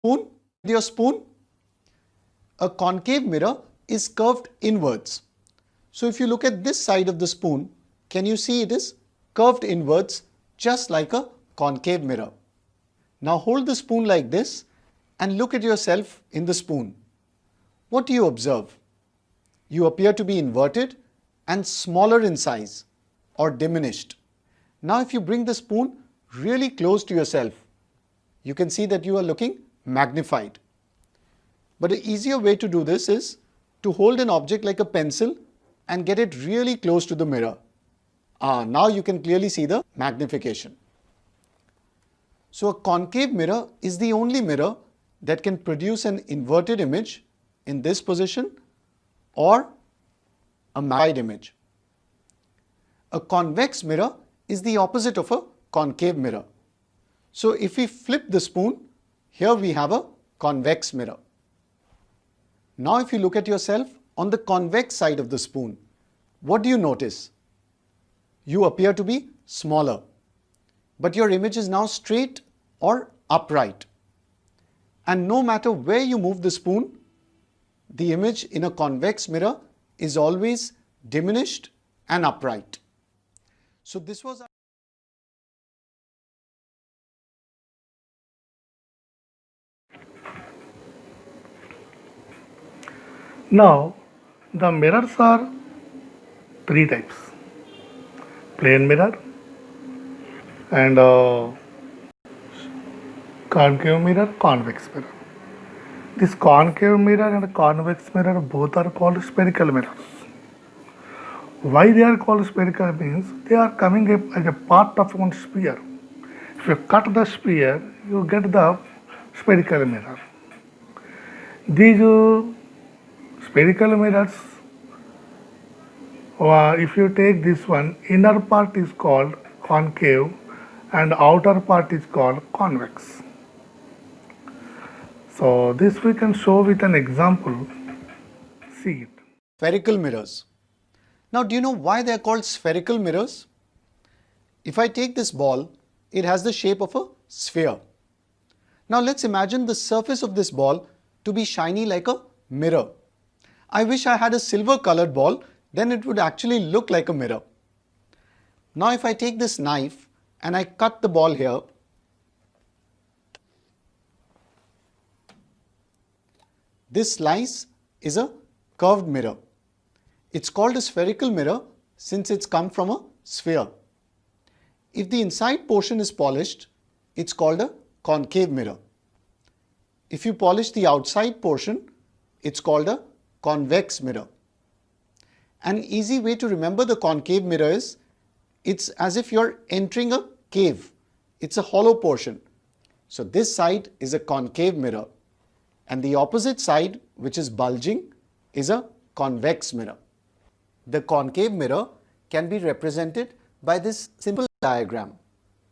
Spoon, with your spoon, a concave mirror is curved inwards. So if you look at this side of the spoon, can you see it is curved inwards just like a concave mirror. Now hold the spoon like this and look at yourself in the spoon. What do you observe? You appear to be inverted and smaller in size or diminished. Now if you bring the spoon really close to yourself, you can see that you are looking magnified. But an easier way to do this is to hold an object like a pencil and get it really close to the mirror. Now you can clearly see the magnification. So a concave mirror is the only mirror that can produce an inverted image in this position or a magnified image. A convex mirror is the opposite of a concave mirror. So if we flip the spoon, here we have a convex mirror. Now if you look at yourself on the convex side of the spoon, what do you notice? You appear to be smaller, but your image is now straight or upright. And no matter where you move the spoon, the image in a convex mirror is always diminished and upright. So this was Now, the mirrors are three types: plane mirror and concave mirror, convex mirror. This concave mirror and convex mirror both are called spherical mirrors. Why they are called spherical means they are coming up as a part of one sphere. If you cut the sphere, you get the spherical mirror. These spherical mirrors, if you take this one, inner part is called concave and outer part is called convex. So this we can show with an example. See it. spherical mirrors. Now do you know why they are called spherical mirrors? If I take this ball, it has the shape of a sphere. Now let's imagine the surface of this ball to be shiny like a mirror. I wish I had a silver colored ball, then it would actually look like a mirror. Now if I take this knife and I cut the ball here, this slice is a curved mirror. It's called a spherical mirror since it's come from a sphere. If the inside portion is polished, it's called a concave mirror. If you polish the outside portion, it's called a convex mirror. An easy way to remember the concave mirror is, it's as if you're entering a cave. It's a hollow portion. So this side is a concave mirror and the opposite side, which is bulging, is a convex mirror. The concave mirror can be represented by this simple diagram,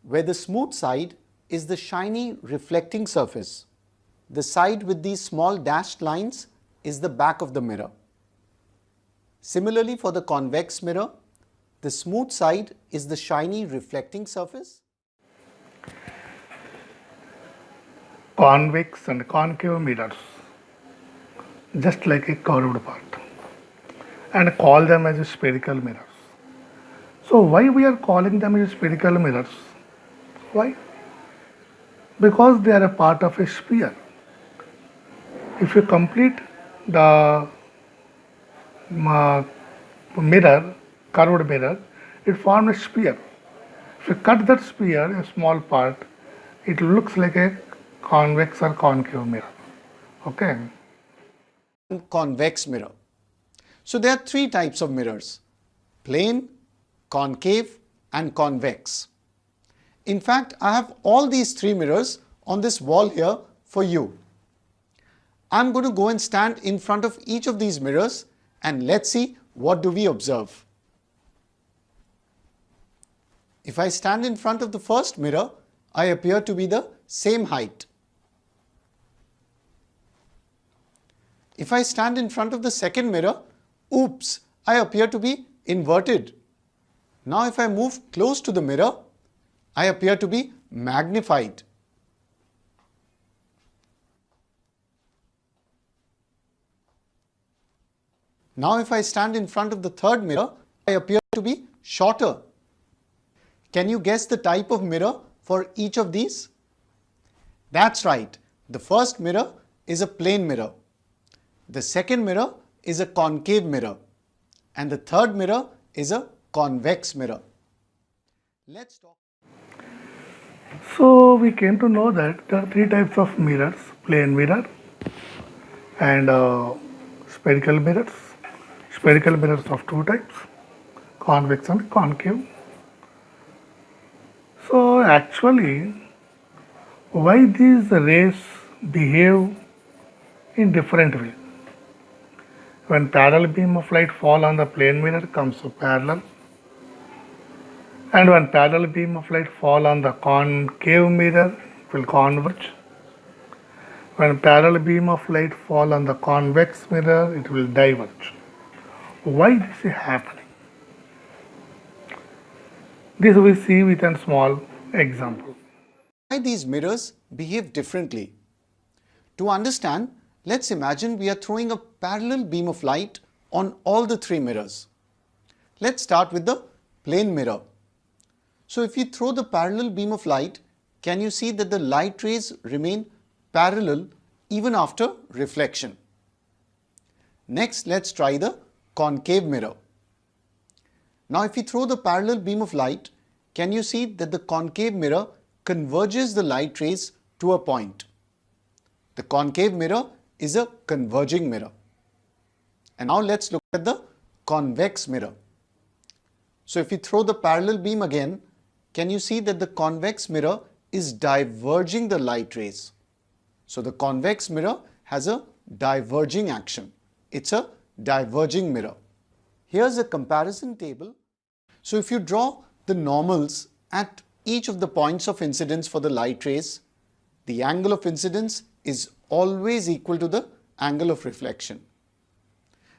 where the smooth side is the shiny reflecting surface. The side with these small dashed lines is the back of the mirror. Similarly, for the convex mirror, the smooth side is the shiny reflecting surface. Convex and concave mirrors, just like a curved part, and call them as spherical mirrors. So why we are calling them as spherical mirrors? Why? Because they are a part of a sphere. If you complete the mirror, curved mirror, it forms a sphere. If you cut that sphere, a small part, it looks like a convex or concave mirror. Okay. Convex mirror. So there are three types of mirrors: plane, concave and convex. In fact, I have all these three mirrors on this wall here for you. I'm going to go and stand in front of each of these mirrors and let's see what do we observe. If I stand in front of the first mirror, I appear to be the same height. If I stand in front of the second mirror, oops, I appear to be inverted. Now if I move close to the mirror, I appear to be magnified. Now if I stand in front of the third mirror, I appear to be shorter. Can you guess the type of mirror for each of these? That's right. The first mirror is a plane mirror. The second mirror is a concave mirror. And the third mirror is a convex mirror. Let's talk. So we came to know that there are three types of mirrors: plane mirror and spherical mirrors. Spherical mirrors of two types, convex and concave. So actually, why these rays behave in different way? When parallel beam of light fall on the plane mirror comes to parallel, and when parallel beam of light fall on the concave mirror it will converge. When parallel beam of light fall on the convex mirror it will diverge. Why this is happening? This we see with a small example. Why these mirrors behave differently? To understand, let's imagine we are throwing a parallel beam of light on all the three mirrors. Let's start with the plane mirror. So if you throw the parallel beam of light, can you see that the light rays remain parallel even after reflection? Next, let's try the concave mirror. Now if you throw the parallel beam of light, can you see that the concave mirror converges the light rays to a point? The concave mirror is a converging mirror. And now let's look at the convex mirror. So if you throw the parallel beam again, can you see that the convex mirror is diverging the light rays? So the convex mirror has a diverging action. It's a diverging mirror. Here's a comparison table. So if you draw the normals at each of the points of incidence for the light rays, the angle of incidence is always equal to the angle of reflection.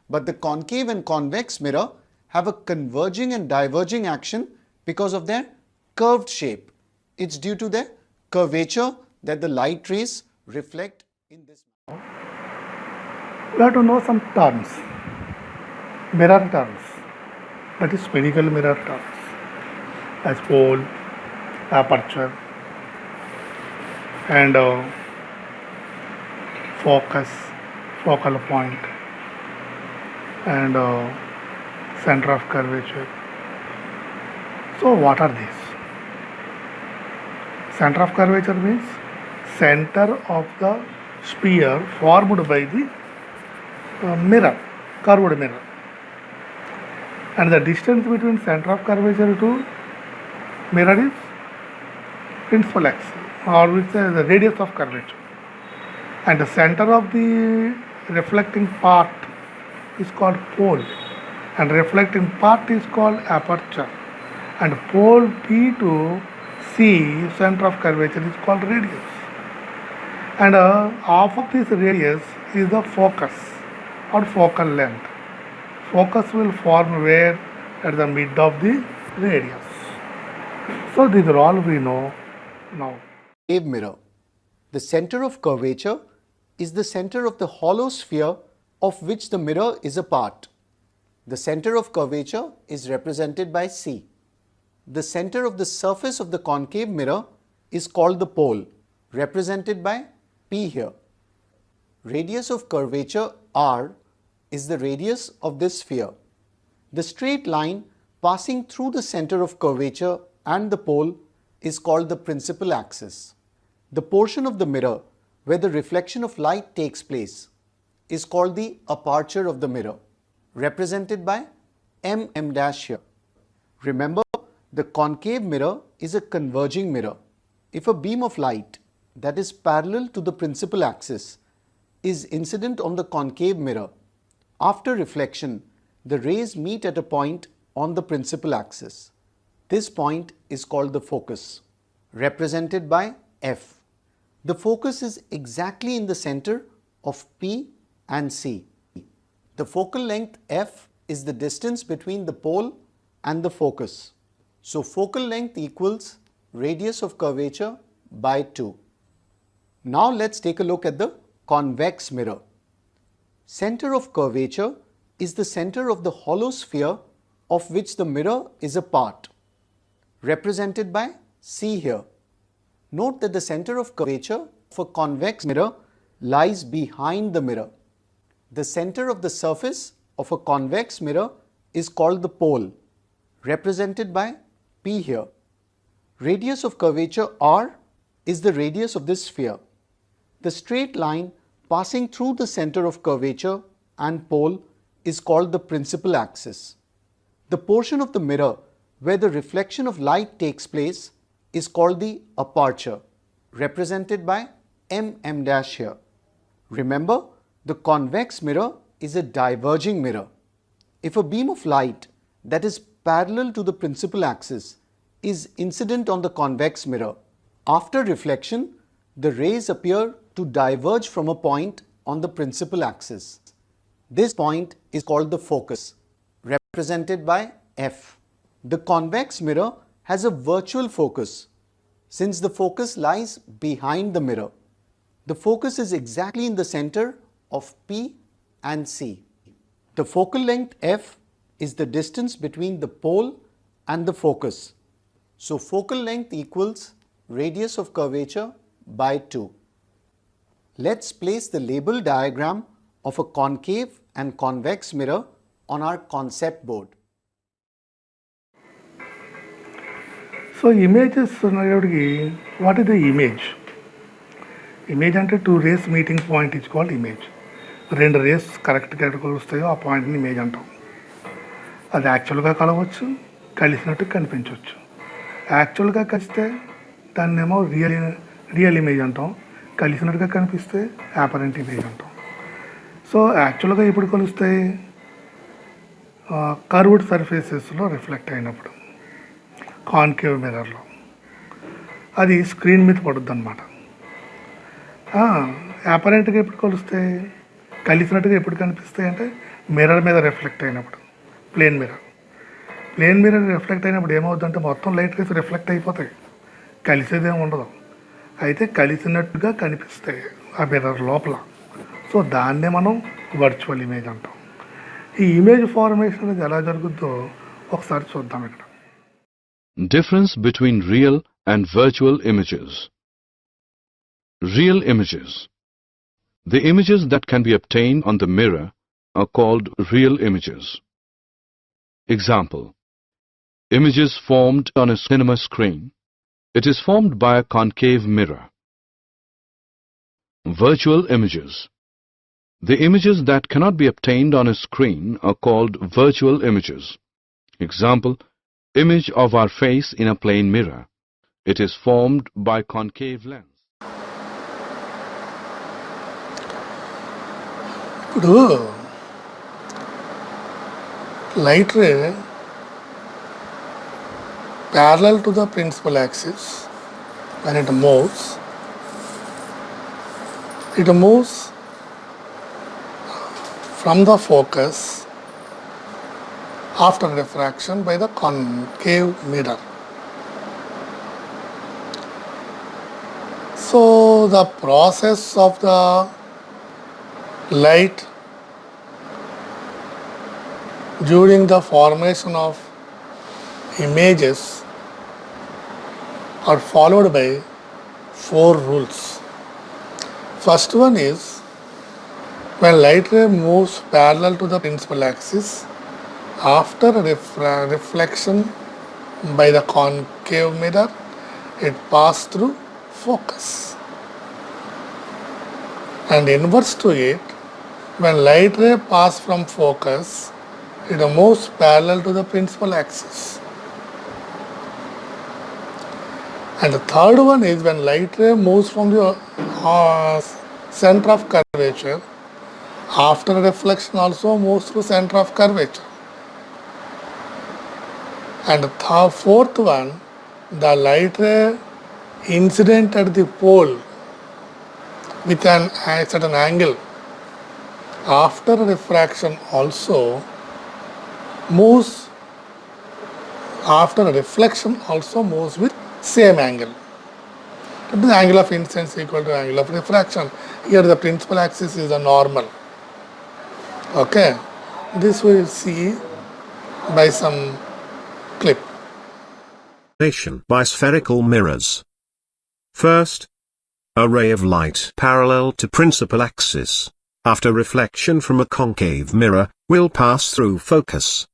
But the concave and convex mirror have a converging and diverging action because of their curved shape. It's due to their curvature that the light rays reflect in this manner. We have to know some terms, mirror terms, that is spherical mirror terms, as pole, aperture, and focus, focal point, and center of curvature. So what are these? Center of curvature means center of the sphere formed by the mirror, curved mirror, and the distance between center of curvature to mirror is principal axis, or we say the radius of curvature, and the center of the reflecting part is called pole, and reflecting part is called aperture, and pole P to C, center of curvature, is called radius, and half of this radius is the focus or focal length. Focus will form where? At the mid of the radius. So these are all we know now. Concave mirror. The center of curvature is the center of the hollow sphere of which the mirror is a part. The center of curvature is represented by C. The center of the surface of the concave mirror is called the pole, represented by P here. Radius of curvature R is the radius of this sphere. The straight line passing through the center of curvature and the pole is called the principal axis. The portion of the mirror where the reflection of light takes place is called the aperture of the mirror, represented by mm dash here. Remember, the concave mirror is a converging mirror. If a beam of light that is parallel to the principal axis is incident on the concave mirror, after reflection, the rays meet at a point on the principal axis. This point is called the focus, represented by F. The focus is exactly in the center of P and C. The focal length F is the distance between the pole and the focus. So focal length equals radius of curvature by 2. Now let's take a look at the convex mirror. Center of curvature is the center of the hollow sphere of which the mirror is a part, represented by C here. Note that the center of curvature of a convex mirror lies behind the mirror. The center of the surface of a convex mirror is called the pole, represented by P here. Radius of curvature R is the radius of this sphere. The straight line passing through the center of curvature and pole is called the principal axis. The portion of the mirror where the reflection of light takes place is called the aperture, represented by mm dash here. Remember, the convex mirror is a diverging mirror. If a beam of light that is parallel to the principal axis is incident on the convex mirror, after reflection, the rays appear to diverge from a point on the principal axis. This point is called the focus, represented by F. The convex mirror has a virtual focus, since the focus lies behind the mirror. The focus is exactly in the center of P and C. The focal length F is the distance between the pole and the focus. So focal length equals radius of curvature by 2. Let's place the label diagram of a concave and convex mirror on our concept board. So images, what is the image? Image అంటే 2 rays meeting point is called image. 2 rays కరెక్ట్గా కలుస్తాయో ఆ పాయింట్ని image అంటాం. అది యాక్చువల్గా కలవచ్చు, కలిసినట్టు కనిపించవచ్చు. యాక్చువల్గా కలిస్తే దాన్నేమో రియల్ ఇమేజ్ అంటాం, కలిసినట్టుగా కనిపిస్తే యాపరెంట్ ఇమేజ్ అంటాం. సో యాక్చువల్గా ఇప్పుడు కొలుస్తాయి కర్వ్డ్ సర్ఫేసెస్లో రిఫ్లెక్ట్ అయినప్పుడు కాన్కేవ్ మిర్రర్లో అది స్క్రీన్ మీద పడుద్ది అనమాట. యాపరెంట్గా ఎప్పుడు కొలుస్తాయి, కలిసినట్టుగా ఎప్పుడు కనిపిస్తాయి అంటే మిర్రర్ మీద రిఫ్లెక్ట్ అయినప్పుడు. ప్లేన్ మిర్రర్ రిఫ్లెక్ట్ అయినప్పుడు ఏమవుతుందంటే మొత్తం లైట్ రేస్ రిఫ్లెక్ట్ అయిపోతాయి, కలిసేదేమి ఉండదు. అయితే కలిసినట్టుగా కనిపిస్తాయి ఆ మిర్రర్ లోపల. సో దాన్నే మనం వర్చువల్ ఇమేజ్ అంటాం. ఈ ఇమేజ్ ఫార్మేషన్ అనేది ఎలా జరుగుతుందో ఒకసారి చూద్దాం ఇక్కడ. Difference between real and virtual images. Real images. The images that can be obtained on the mirror are called real images. Example: images formed on a cinema screen. It is formed by a concave mirror. Virtual images. The images that cannot be obtained on a screen are called virtual images. Example: image of our face in a plane mirror. It is formed by concave lens. ఇప్పుడు light ray parallel to the principal axis, when it moves from the focus after refraction by the concave mirror. So the process of the light during the formation of images are followed by 4 rules. First one is, when light ray moves parallel to the principal axis after reflection by the concave mirror, it passes through focus. And inverse to it, when light ray passes from focus, it moves parallel to the principal axis. And the third one is, when light ray moves from the center of curvature, after reflection also moves through center of curvature. And the fourth one, the light ray incident at the pole with a certain angle, after refraction also moves, after reflection also moves with same angle. The angle of incidence equal to angle of refraction. Here the principal axis is a normal. Okay. This we will see by some clip. By spherical mirrors. First, a ray of light parallel to principal axis, after reflection from a concave mirror, will pass through focus.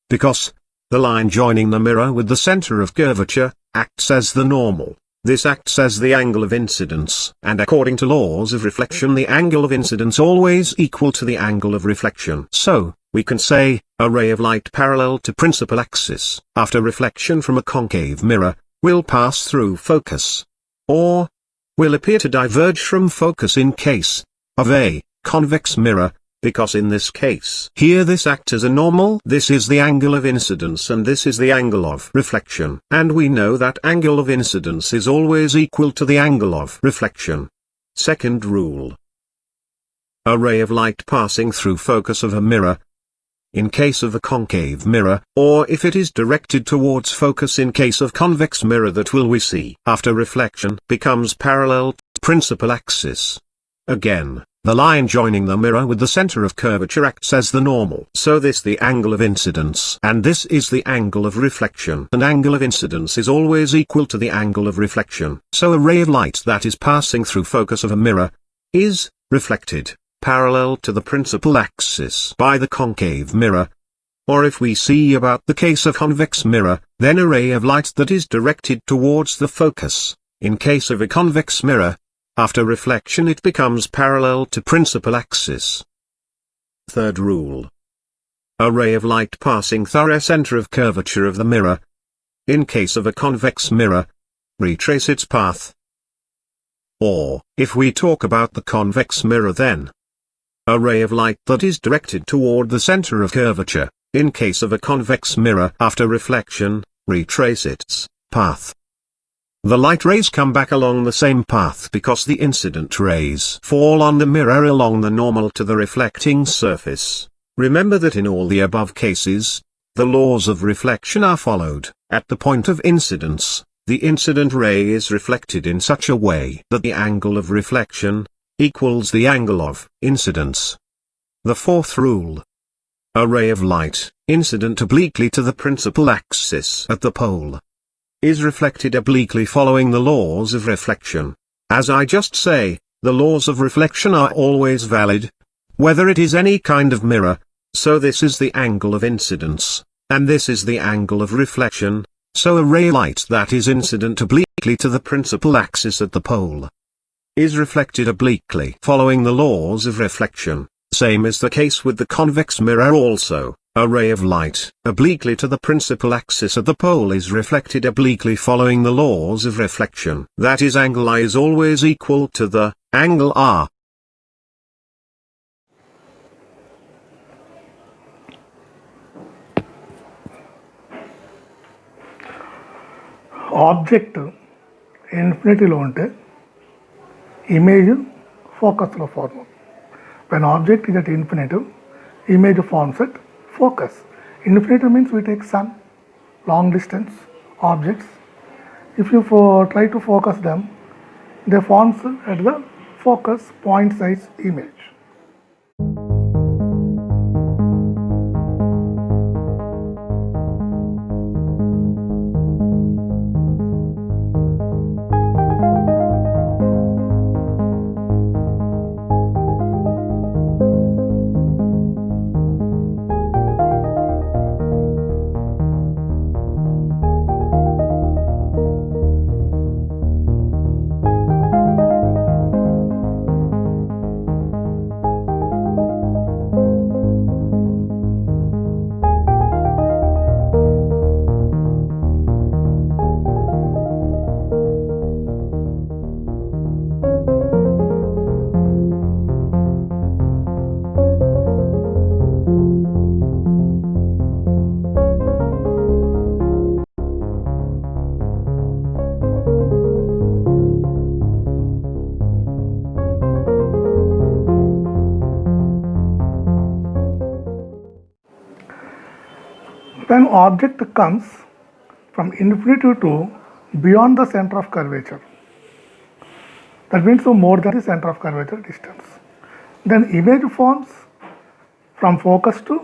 Because the line joining the mirror with the center of curvature acts as the normal, this acts as the angle of incidence, and according to laws of reflection the angle of incidence always equal to the angle of reflection. So, we can say, a ray of light parallel to principal axis, after reflection from a concave mirror, will pass through focus. Or, will appear to diverge from focus in case of a convex mirror, because in this case here this acts as a normal, this is the angle of incidence and this is the angle of reflection. And we know that angle of incidence is always equal to the angle of reflection. Second rule. A ray of light passing through focus of a mirror, in case of a concave mirror, or if it is directed towards focus in case of convex mirror, that will we see after reflection becomes parallel to principal axis. Again, the line joining the mirror with the center of curvature acts as the normal. So this the angle of incidence and this is the angle of reflection. And angle of incidence is always equal to the angle of reflection. So a ray of light that is passing through focus of a mirror is reflected parallel to the principal axis by the concave mirror. Or if we see about the case of convex mirror, then a ray of light that is directed towards the focus, in case of a convex mirror, after reflection it becomes parallel to principal axis. Third rule. A ray of light passing through the center of curvature of the mirror, in case of a convex mirror, retrace its path. Or, if we talk about the convex mirror, then a ray of light that is directed toward the center of curvature, in case of a convex mirror, after reflection, retrace its path. The light rays come back along the same path because the incident rays fall on the mirror along the normal to the reflecting surface. Remember that in all the above cases, the laws of reflection are followed. At the point of incidence, the incident ray is reflected in such a way that the angle of reflection equals the angle of incidence. The fourth rule. A ray of light, incident obliquely to the principal axis at the pole, is reflected obliquely following the laws of reflection. As I just say, the laws of reflection are always valid, whether it is any kind of mirror. So this is the angle of incidence, and this is the angle of reflection. So a ray of light that is incident obliquely to the principal axis at the pole is reflected obliquely following the laws of reflection. Same is the case with the convex mirror also. A ray of light obliquely to the principal axis at the pole is reflected obliquely following the laws of reflection. That is, angle I is always equal to the angle R. Object ఇన్ఫినిటీలో ఉంటే image ఫోకస్లో form. When object is at infinitive, image forms at focus. Infinitive means we take sun, long distance objects. If you try to focus them, they forms at the focus point size image. When object comes from infinity to beyond the center of curvature, that means more than the center of curvature distance, then image forms from focus to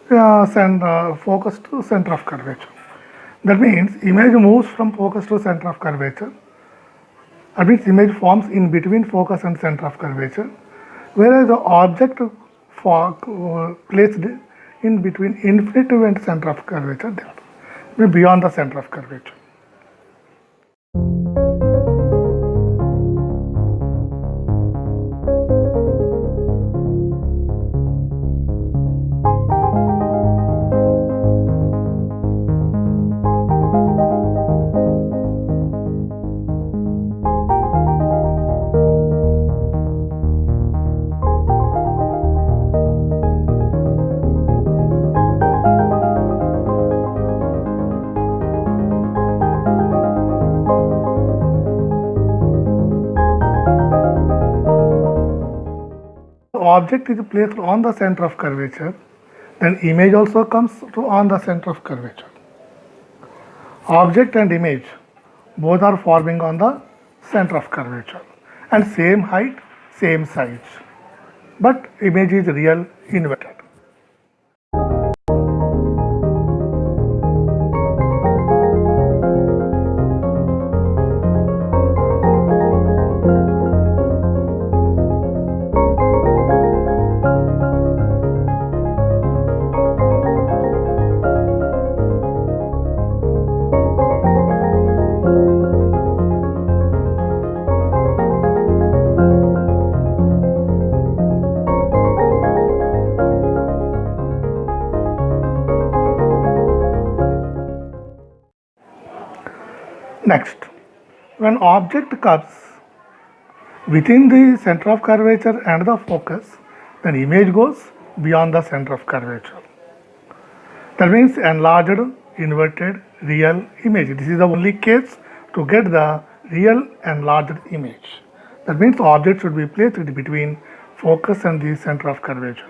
focus to center of curvature. That means image moves from focus to center of curvature. That means image forms in between focus and center of curvature, whereas the object placed in between infinitive and center of curvature, they are beyond the center of curvature. Object is placed on the center of curvature, then image also comes to on the center of curvature. Object and image both are forming on the center of curvature and same height, same size, but image is real inverted. Next, when object comes within the center of curvature and the focus, then image goes beyond the center of curvature. That means enlarged, inverted, real image. This is the only case to get the real enlarged image. That means the object should be placed between focus and the center of curvature.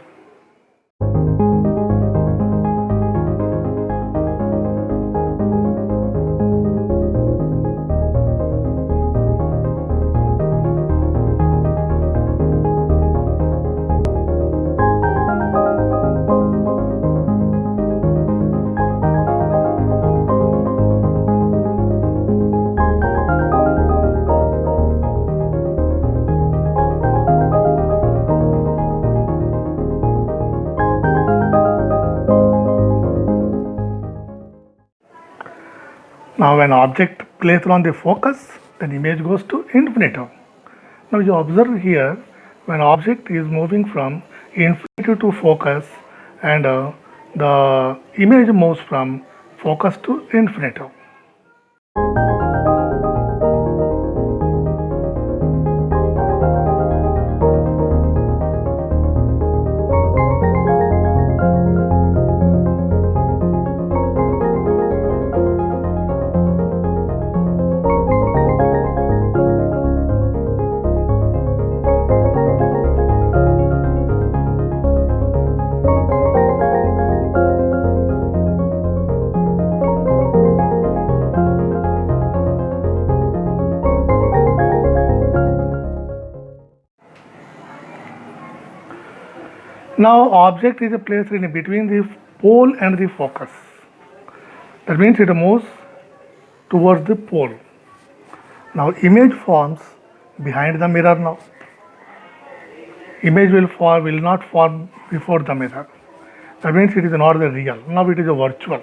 Now when object placed on the focus, then image goes to infinitum. Now you observe here, when object is moving from infinitum to focus and the image moves from focus to infinitum. Now object is placed in between the pole and the focus. That means it moves towards the pole. Now image forms behind the mirror now. Image will not form before the mirror. That means it is not the real. Now it is a virtual.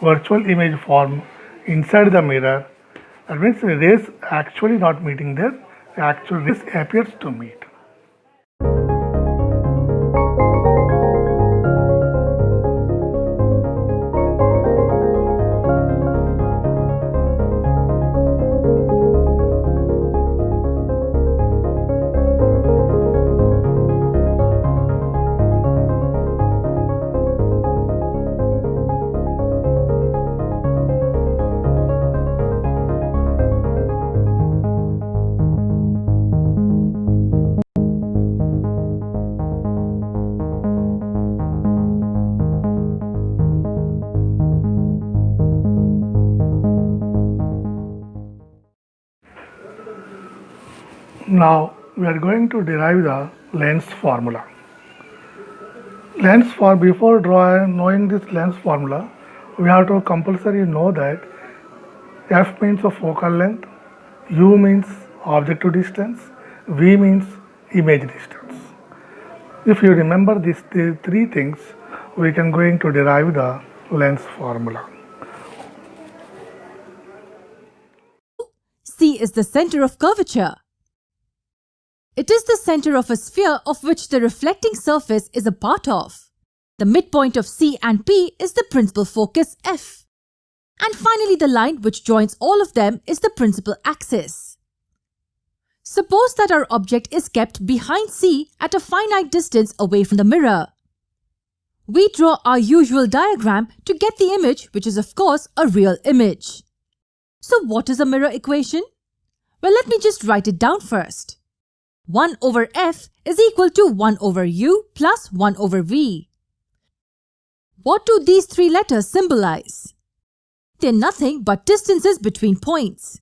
Virtual image form inside the mirror. That means the rays actually not meeting there. The actual rays appears to meet. Now we are going to derive the lens formula. Before knowing this lens formula, we have to compulsory know that f means a focal length, u means objective distance, v means image distance. If you remember these three things, we can going to derive the lens formula. C is the center of curvature. It is the center of a sphere of which the reflecting surface is a part of. The midpoint of C and P is the principal focus F. And finally, the line which joins all of them is the principal axis. Suppose that our object is kept behind C at a finite distance away from the mirror. We draw our usual diagram to get the image, which is of course a real image. So what is a mirror equation? Well, let me just write it down first. 1 over F is equal to 1 over U plus 1 over V. What do these three letters symbolize? They're nothing but distances between points.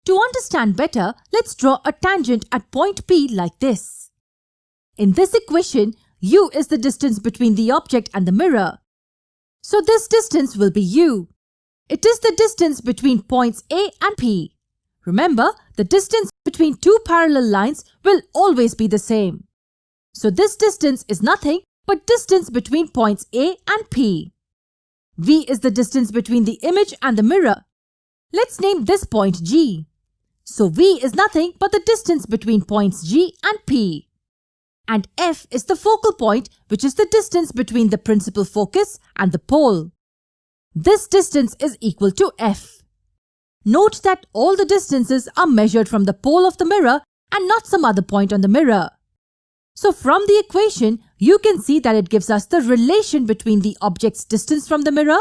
To understand better, let's draw a tangent at point P like this. In this equation, U is the distance between the object and the mirror. So this distance will be U. It is the distance between points A and P. Remember, the distance between two parallel lines will always be the same. So this distance is nothing but distance between points A and P. V is the distance between the image and the mirror. Let's name this point G. So V is nothing but the distance between points G and P. And F is the focal point, which is the distance between the principal focus and the pole. This distance is equal to F. Note that all the distances are measured from the pole of the mirror and not some other point on the mirror. So from the equation, you can see that it gives us the relation between the object's distance from the mirror,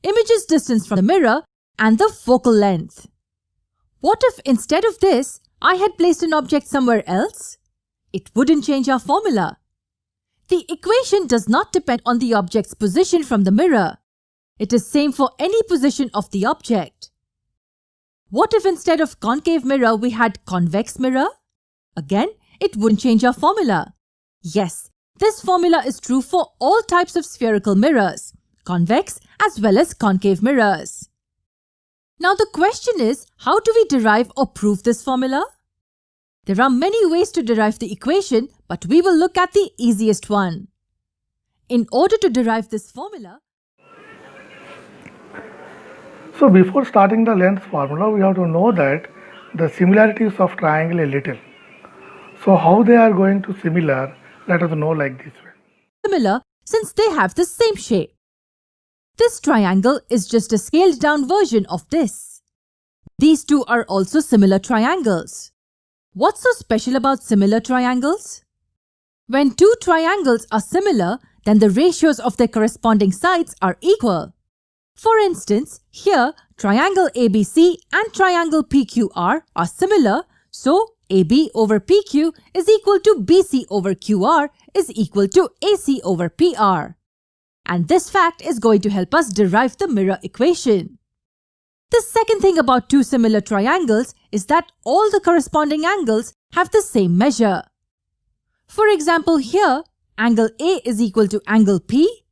image's distance from the mirror, and the focal length. What if instead of this, I had placed an object somewhere else? It wouldn't change our formula. The equation does not depend on the object's position from the mirror. It is same for any position of the object. What if instead of concave mirror we had convex mirror? Again, it wouldn't change our formula. Yes, this formula is true for all types of spherical mirrors, convex as well as concave mirrors. Now the question is, how do we derive or prove this formula? There are many ways to derive the equation, but we will look at the easiest one. In order to derive this formula, So before starting the length formula, we have to know that the similarities of triangle a little. So how they are going to similar, let us know like this way. similar since they have the same shape. This triangle is just a scaled down version of this. These two are also similar triangles. What's so special about similar triangles? When two triangles are similar, then the ratios of their corresponding sides are equal. For instance, here triangle ABC and triangle PQR are similar, so AB over PQ is equal to BC over QR is equal to AC over PR. And this fact is going to help us derive the mirror equation. The second thing about two similar triangles is that all the corresponding angles have the same measure. For example, here angle A is equal to angle P,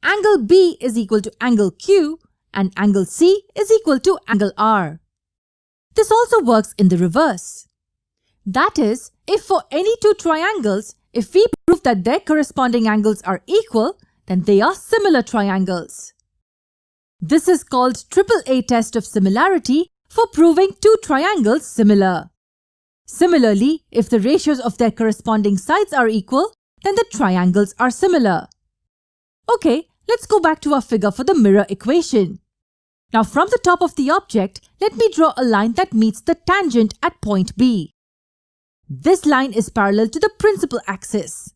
angle B is equal to angle Q, and angle C is equal to angle R. This also works in the reverse. That is, if for any two triangles, if we prove that their corresponding angles are equal, then they are similar triangles. This is called AAA test of similarity for proving two triangles similar. Similarly, if the ratios of their corresponding sides are equal, then the triangles are similar. Okay, let's go back to our figure for the mirror equation. Now from the top of the object, let me draw a line that meets the tangent at point B. This line is parallel to the principal axis.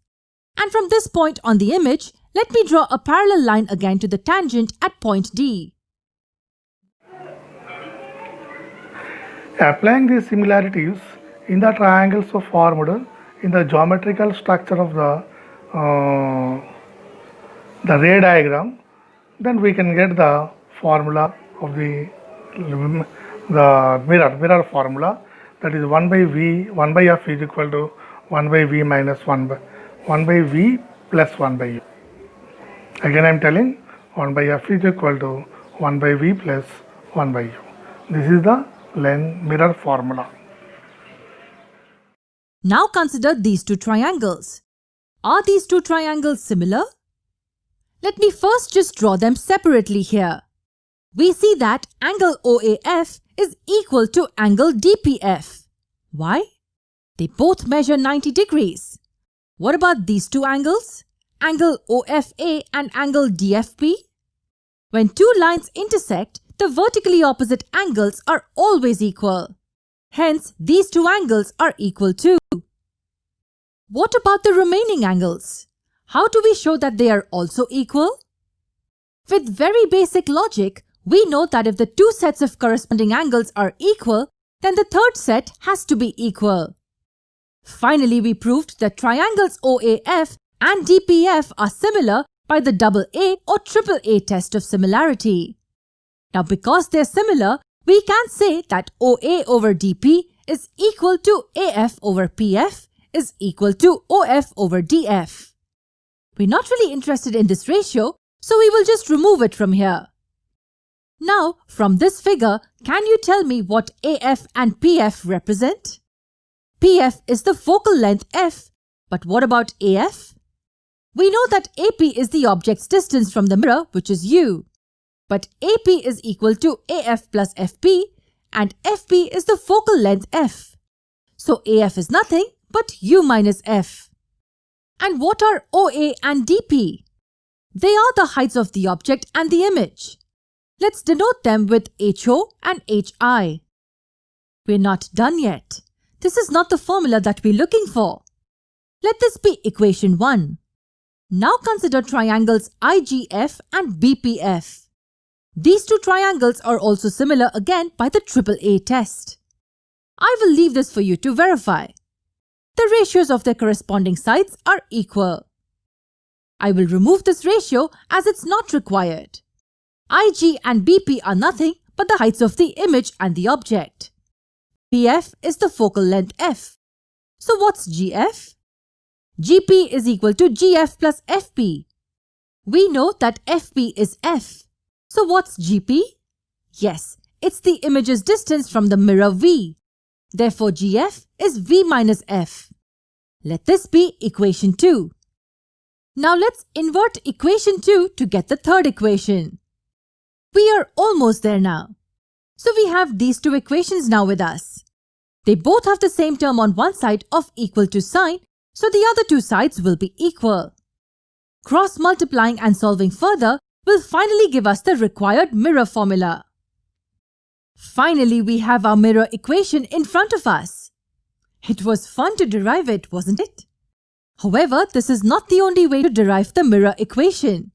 And from this point on the image, let me draw a parallel line again to the tangent at point D. Applying these similarities in the triangles of formed in the geometrical structure of the ray diagram, then we can get the formula of the mirror formula, that is 1 by V, 1 by F is equal to 1 by V minus 1 by V plus 1 by U. Again, I'm telling 1 by f is equal to 1 by v plus 1 by u. This is the mirror formula. Now consider these two triangles. Are these two triangles similar? Let me first just draw them separately here. We see that angle OAF is equal to angle DPF. Why? They both measure 90 degrees. What about these two angles? Angle OFA and angle DFB? When two lines intersect, the vertically opposite angles are always equal. Hence, these two angles are equal too. What about the remaining angles? How do we show that they are also equal? With very basic logic, we know that if the two sets of corresponding angles are equal, then the third set has to be equal. Finally, we proved that triangles OAF and DPF are similar by the double A or triple A test of similarity. Now, because they're similar, we can say that OA over DP is equal to AF over PF is equal to OF over DF. We're not really interested in this ratio, so we will just remove it from here. Now, from this figure, can you tell me what AF and PF represent? PF is the focal length f, but what about AF? We know that AP is the object's distance from the mirror, which is u. But AP is equal to AF plus FP, and FP is the focal length f. So AF is nothing but u minus f. And what are OA and DP? They are the heights of the object and the image. Let's denote them with HO and HI. We're not done yet. This is not the formula that we're looking for. Let this be equation 1. Now consider triangles IGF and BPF. These two triangles are also similar again by the AAA test. I will leave this for you to verify. The ratios of their corresponding sides are equal. I will remove this ratio as it's not required. IG and BP are nothing but the heights of the image and the object. PF is the focal length f. So what's GF? GP is equal to GF plus FP. We know that FP is f. So what's GP? Yes, it's the image's distance from the mirror V. Therefore, GF is V minus F. Let this be equation 2. Now let's invert equation 2 to get the third equation. We are almost there now. So we have these two equations now with us. They both have the same term on one side of equal to sign, so the other two sides will be equal. Cross multiplying and solving further will finally give us the required mirror formula. Finally, we have our mirror equation in front of us. It was fun to derive it, wasn't it? However, this is not the only way to derive the mirror equation.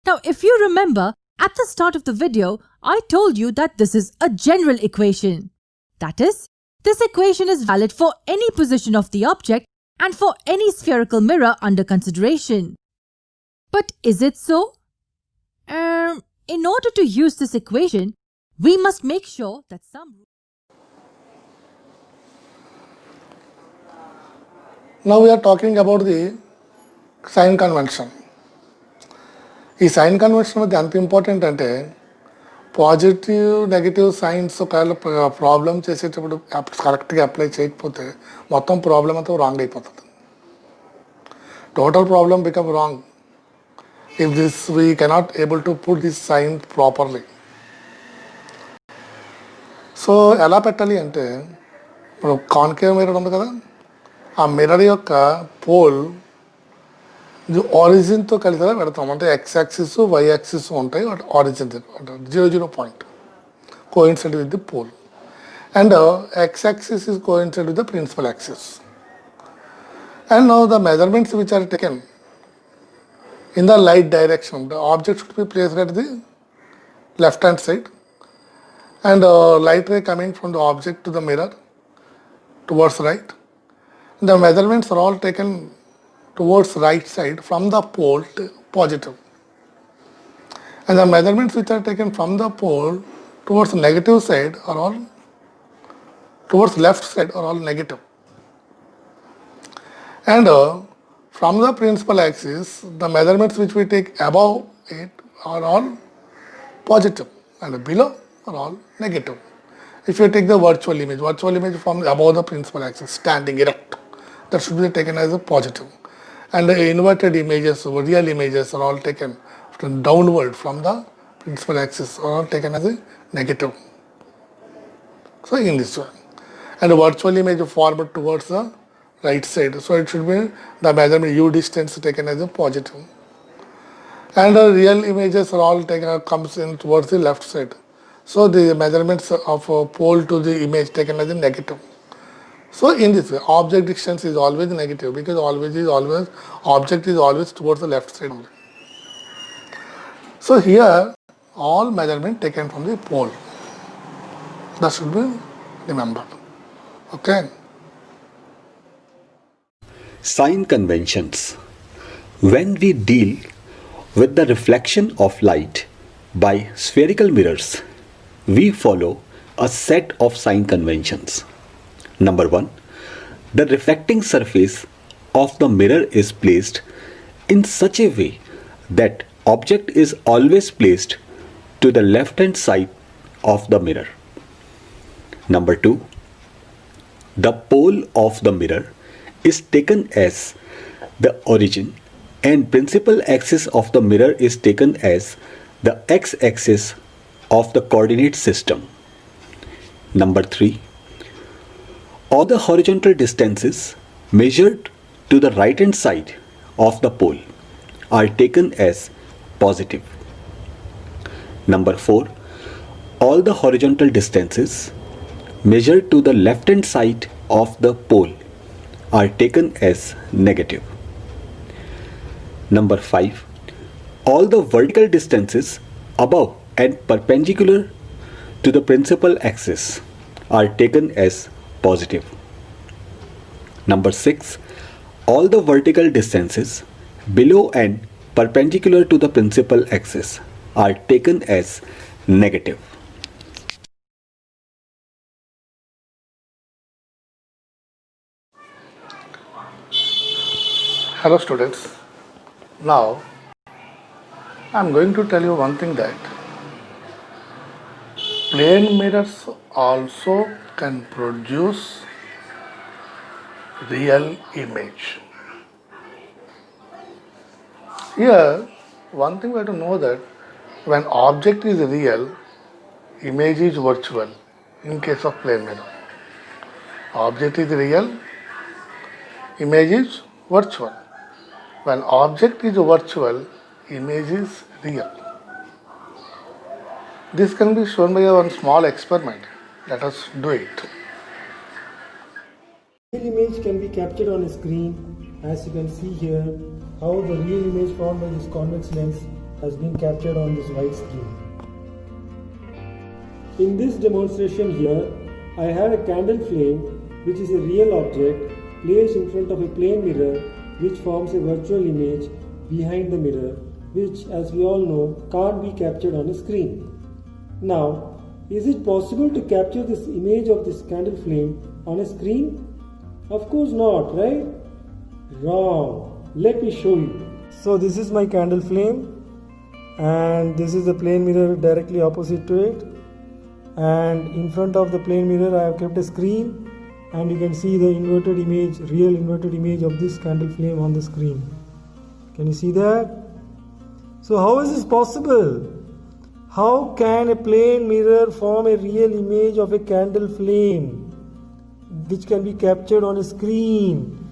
Now, if you remember, at the start of the video, I told you that this is a general equation. That is, this equation is valid for any position of the object and for any spherical mirror under consideration. But is it so? In order to use this equation, we must make sure that some... Now we are talking about the sign convention. ఈ sign convention అనేది ఎంత important అంటే positive negative signs ఒకవేళ problem చేసేటప్పుడు కరెక్ట్గా apply చేయకపోతే మొత్తం problem అంతా రాంగ్ అయిపోతుంది. Total problem become wrong if this we cannot able to put this sign properly. So ఎలా పెట్టాలి అంటే ఇప్పుడు కాన్కేవ్ మిర్రర్ ఉంది కదా, ఆ మిర్రర్ యొక్క పోల్ ఆరిజిన్తో కలిసి పెడతాం. అంటే ఎక్స్ యాక్సిస్ వై యాక్సిస్ ఉంటాయి, origin 0 point coincide with the pole, and X axis is coincide with the principal axis. And now the measurements which are taken in the light direction, the object should be placed at the left hand side, and light ray coming from the object to the mirror towards right. The measurements are all taken towards right side from the pole to positive, and the measurements which are taken from the pole towards negative side are all towards left side are all negative. And from the principal axis, the measurements which we take above it are all positive and below are all negative. If you take the virtual image from above the principal axis, standing erect, that should be taken as a positive. And the inverted images, real images are all taken from downward from the principal axis, are all taken as a negative. So in this way. And the virtual image forward towards the right side. So it should be the measurement u distance taken as a positive. And the real images are all taken comes in towards the left side. So the measurements of a pole to the image taken as a negative. So in this way, object distance is always negative because object is always towards the left side only. So here all measurement taken from the pole. That should be remembered. Okay. Sign conventions. When we deal with the reflection of light by spherical mirrors, we follow a set of sign conventions. Number 1. The reflecting surface of the mirror is placed in such a way that object is always placed to the left hand side of the mirror. Number 2. The pole of the mirror is taken as the origin and principal axis of the mirror is taken as the x-axis of the coordinate system. Number 3. All the horizontal distances measured to the right hand side of the pole are taken as positive. Number 4. All the horizontal distances measured to the left hand side of the pole are taken as negative. Number 5. All the vertical distances above and perpendicular to the principal axis are taken as positive. Number 6. All the vertical distances below and perpendicular to the principal axis are taken as negative. Hello students. Now I am going to tell you one thing, that plane mirrors also can produce real image. Here one thing we have to know, that when object is real, image is virtual in case of plane mirror. Object is real, image is virtual. When object is virtual, image is real. This can be shown by one small experiment. Let us do it. Real image can be captured on a screen, as you can see here how the real image formed by this convex lens has been captured on this white screen. In this demonstration here, I have a candle flame which is a real object placed in front of a plane mirror which forms a virtual image behind the mirror, which, as we all know, can't be captured on a screen. Now, is it possible to capture this image of this candle flame on a screen? Of course not, right? Wrong. Let me show you. So this is my candle flame and this is the plane mirror directly opposite to it, and in front of the plane mirror I have kept a screen, and you can see the inverted image, real inverted image of this candle flame on the screen. Can you see that? So how is this possible? How can a plane mirror form a real image of a candle flame which can be captured on a screen?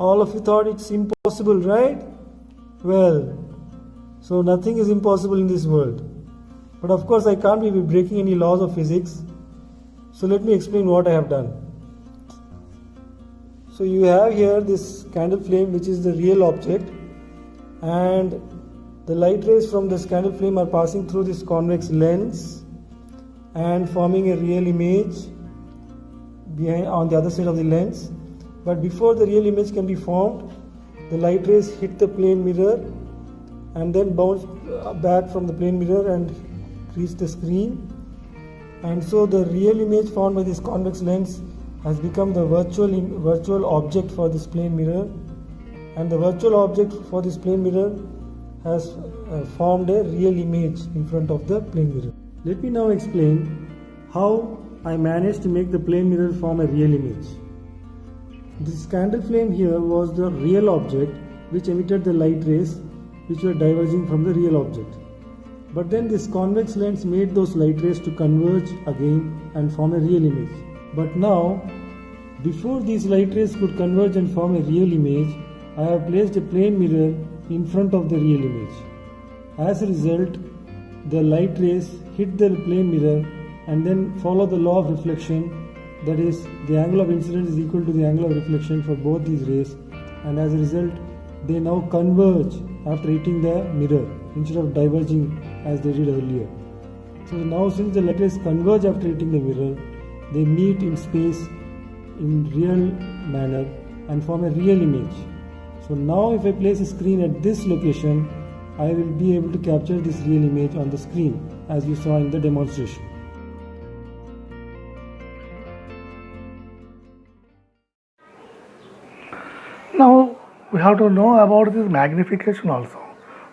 All of you thought it's impossible, right? Well, so nothing is impossible in this world. But of course I can't be breaking any laws of physics. So let me explain what I have done. So you have here this candle flame which is the real object, and the light rays from this candle flame are passing through this convex lens and forming a real image behind on the other side of the lens. But before the real image can be formed, the light rays hit the plane mirror and then bounce back from the plane mirror and reach the screen. And so the real image formed by this convex lens has become the virtual object for this plane mirror, and the virtual object for this plane mirror has formed a real image in front of the plane mirror. Let me now explain how I managed to make the plane mirror form a real image. This candle flame here was the real object which emitted the light rays which were diverging from the real object. But then this convex lens made those light rays to converge again and form a real image. But now, before these light rays could converge and form a real image, I have placed a plane mirror in front of the real image. As a result, the light rays hit the plane mirror and then follow the law of reflection, that is, the angle of incidence is equal to the angle of reflection for both these rays, and as a result, they now converge after hitting the mirror instead of diverging as they did earlier. So now, since the light rays converge after hitting the mirror, they meet in space in real manner and form a real image. So now if I place a screen at this location, I will be able to capture this real image on the screen as you saw in the demonstration. Now we have to know about this magnification also.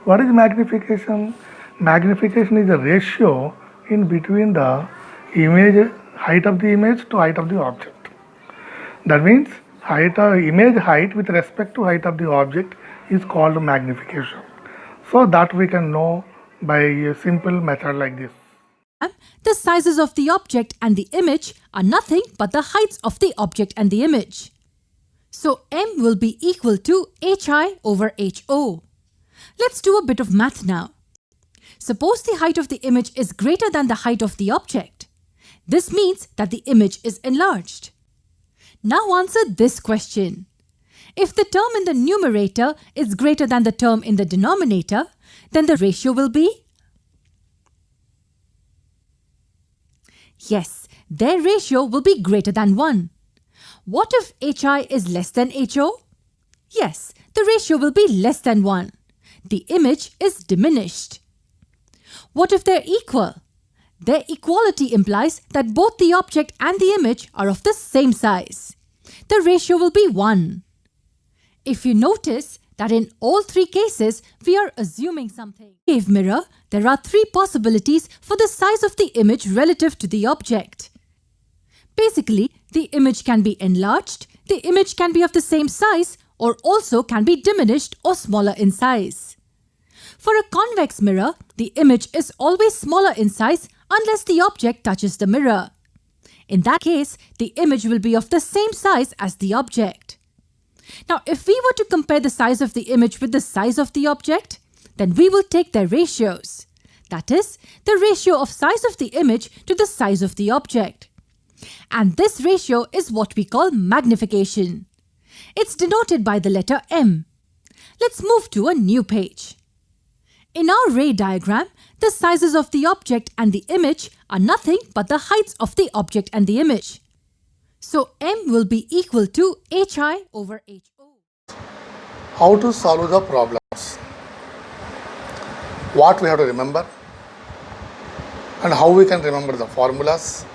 What is magnification? Magnification is a ratio in between the image, height of the image to height of the object. That means image height with respect to height of the object is called magnification. So that we can know by a simple method like this. The sizes of the object and the image are nothing but the heights of the object and the image. So M will be equal to HI over HO. Let's do a bit of math now. Suppose the height of the image is greater than the height of the object. This means that the image is enlarged. Now answer this question. If the term in the numerator is greater than the term in the denominator, then the ratio will be? Yes, their ratio will be greater than 1. What if HI is less than HO? Yes, the ratio will be less than 1. The image is diminished. What if they're equal? Their equality implies that both the object and the image are of the same size. The ratio will be 1. If you notice that in all three cases, we are assuming something. In concave mirror, there are three possibilities for the size of the image relative to the object. Basically, the image can be enlarged, the image can be of the same size, or also can be diminished or smaller in size. For a convex mirror, the image is always smaller in size unless the object touches the mirror. In that case, the image will be of the same size as the object. Now, if we were to compare the size of the image with the size of the object, then we will take their ratios. That is, the ratio of size of the image to the size of the object. And this ratio is what we call magnification. It's denoted by the letter M. Let's move to a new page. In our ray diagram, the sizes of the object and the image are nothing but the heights of the object and the image. So M will be equal to HI over HO. How to solve the problems? What we have to remember? And how we can remember the formulas?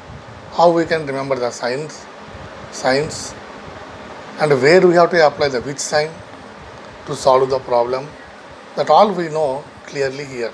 How we can remember the signs? And where we have to apply the which sign to solve the problem? That all we know clearly here.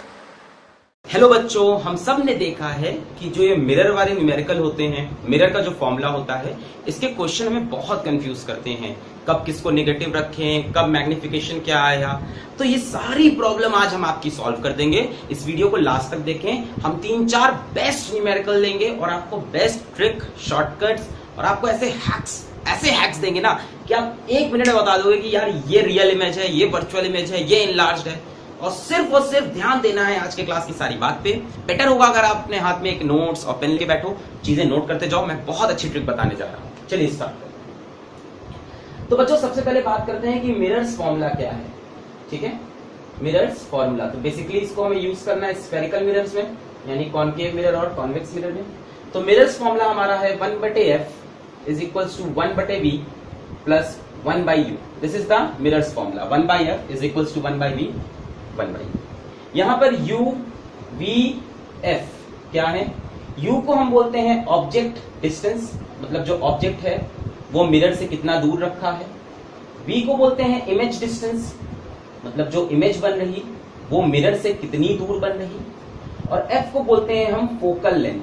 Hello बच्चों, हम सब ने देखा है कि जो ये mirror वाले न्यूमेरिकल होते हैं, मिरर का जो फॉर्मूला होता है, इसके क्वेश्चन हमें बहुत कंफ्यूज करते हैं. कब किसको नेगेटिव रखें, कब मैग्निफिकेशन क्या आया. तो ये सारी प्रॉब्लम आज हम आपकी सॉल्व कर देंगे. इस वीडियो को लास्ट तक देखें. हम 3-4 बेस्ट न्यूमेरिकल देंगे और आपको बेस्ट ट्रिक, शॉर्टकट्स और आपको ऐसे हैक्स देंगे ना कि आप 1 मिनट में बता दोगे कि यार ये रियल इमेज है, ये वर्चुअल इमेज है, ये इनलार्ज्ड है. और सिर्फ ध्यान देना है आज के क्लास की सारी बात पे. बेटर होगा अगर आप अपने हाथ में एक नोट्स और पेन लेके बैठो, चीजें नोट करते जाओ. मैं बहुत अच्छी ट्रिक बताने जा रहा हूं. चलिए स्टार्ट करते हैं. तो बच्चों, सबसे पहले बात करते हैं कि मिरर्स फॉर्मूला क्या है. ठीक है, मिरर्स फॉर्मूला. तो बेसिकली इसको हमें यूज करना है स्फेरिकल मिरर्स में, यानी कॉनकेव मिरर और कॉन्वेक्स मिरर में. तो मिरर्स फॉर्मूला हमारा है 1/f is equals to 1/v plus 1/u. This is the mirrors formula. 1/f is equals to 1/v 1/u. यहां पर u, v, f क्या है? u को हम बोलते हैं ऑब्जेक्ट डिस्टेंस, मतलब जो ऑब्जेक्ट है वो मिरर से कितना दूर रखा है. V को बोलते हैं इमेज डिस्टेंस, मतलब जो इमेज बन रही वो मिरर से कितनी दूर बन रही, और F को बोलते हैं हम फोकल लेंथ,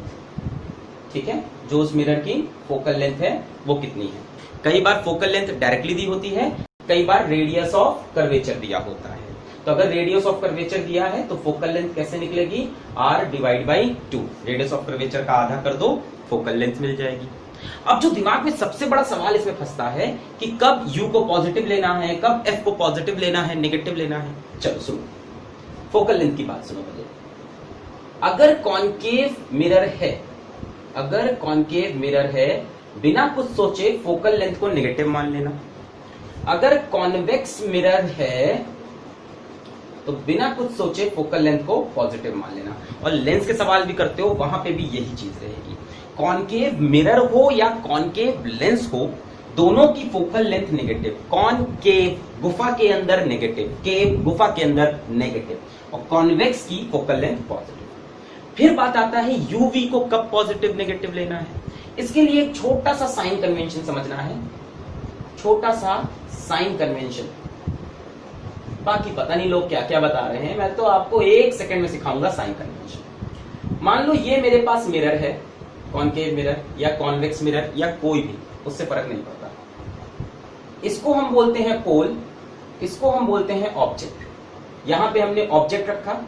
ठीक है, जो उस मिरर की फोकल लेंथ है वो कितनी है। कई बार फोकल लेंथ डायरेक्टली दी होती है, कई बार रेडियस ऑफ कर्वेचर दिया होता है। तो अगर रेडियस ऑफ कर्वेचर दिया है तो फोकल लेंथ कैसे निकलेगी, R divide by 2, radius of curvature का आधा कर दो, फोकल लेंथ मिल जाएगी। अब जो दिमाग में सबसे बड़ा सवाल इसमें फंसता है कि कब U को पॉजिटिव लेना है, कब F को पॉजिटिव लेना है, नेगेटिव लेना है। चलो सुनो, फोकल लेंथ की बात सुनो पहले। अगर कॉनकेव मिरर है, अगर कॉनकेव मिरर है, बिना कुछ सोचे फोकल लेंथ को नेगेटिव मान लेना। अगर कॉन्वेक्स मिरर है तो बिना कुछ सोचे फोकल लेंथ को पॉजिटिव मान लेना। और लेंस के सवाल भी करते हो, वहां पे भी यही चीज रहेगी। कॉनकेव मिरर हो या कॉनकेव लेंस हो, दोनों की फोकल लेंथ नेगेटिव। कॉनकेव गुफा के अंदर नेगेटिव, केव गुफा के अंदर नेगेटिव, और कॉन्वेक्स की फोकल लेंथ पॉजिटिव। फिर बात आता है यूवी को कब पॉजिटिव नेगेटिव लेना है। इसके लिए एक छोटा सा साइन कन्वेंशन समझना है, छोटा सा साइन कन्वेंशन। बाकी पता नहीं लोग क्या क्या बता रहे हैं, मैं तो आपको 1 सेकंड में सिखाऊंगा साइन कन्वेंशन। मान लो ये मेरे पास मिरर है, कॉनकेव मिरर या कॉन्वेक्स मिरर या कोई भी, उससे फर्क नहीं पड़ता। इसको हम बोलते हैं पोल, इसको हम बोलते हैं ऑब्जेक्ट। यहां पे हमने ऑब्जेक्ट रखा,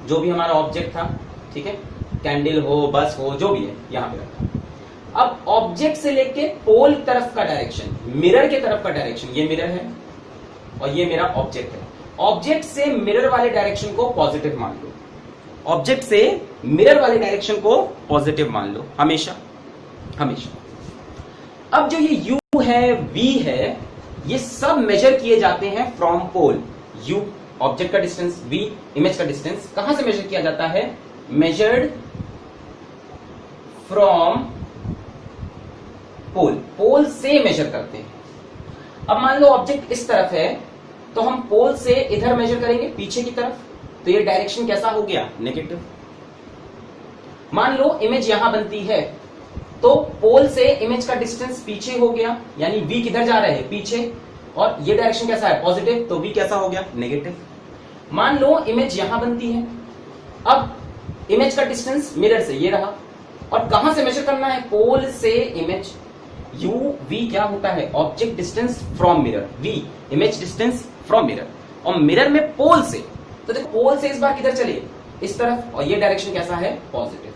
जो भी हमारा ऑब्जेक्ट था, ठीक है, कैंडल हो, बस हो, जो भी है, यहां पे रखा। अब ऑब्जेक्ट से लेके पोल तरफ का डायरेक्शन, मिरर के तरफ का डायरेक्शन, ये मिरर है और ये मेरा ऑब्जेक्ट है। ऑब्जेक्ट से मिरर वाले डायरेक्शन को पॉजिटिव मान लो, ऑब्जेक्ट से मिरर वाले डायरेक्शन को पॉजिटिव मान लो, हमेशा हमेशा। अब जो ये U है, V है, ये सब मेजर किए जाते हैं फ्रॉम पोल। U ऑब्जेक्ट का डिस्टेंस, V इमेज का डिस्टेंस, कहां से मेजर किया जाता है, मेजर्ड फ्रॉम पोल, पोल से मेजर करते हैं। अब मान लो ऑब्जेक्ट इस तरफ है तो हम पोल से इधर मेजर करेंगे, पीछे की तरफ, तो ये डायरेक्शन कैसा हो गया, नेगेटिव। मान लो इमेज यहां बनती है तो पोल से इमेज का डिस्टेंस पीछे हो गया, यानी V किधर जा रहा है, पीछे, और ये डायरेक्शन कैसा है, पॉजिटिव, तो V कैसा हो गया, नेगेटिव। मान लो इमेज यहां बनती है, अब इमेज का डिस्टेंस मिरर से ये रहा, और कहां से मेजर करना है, पोल से इमेज। V क्या होता है, object distance from mirror, V image distance from mirror, और मिरर में पोल से, तो देखो पोल से इस बार किधर चले, इस तरफ, और ये डायरेक्शन कैसा है, पॉजिटिव।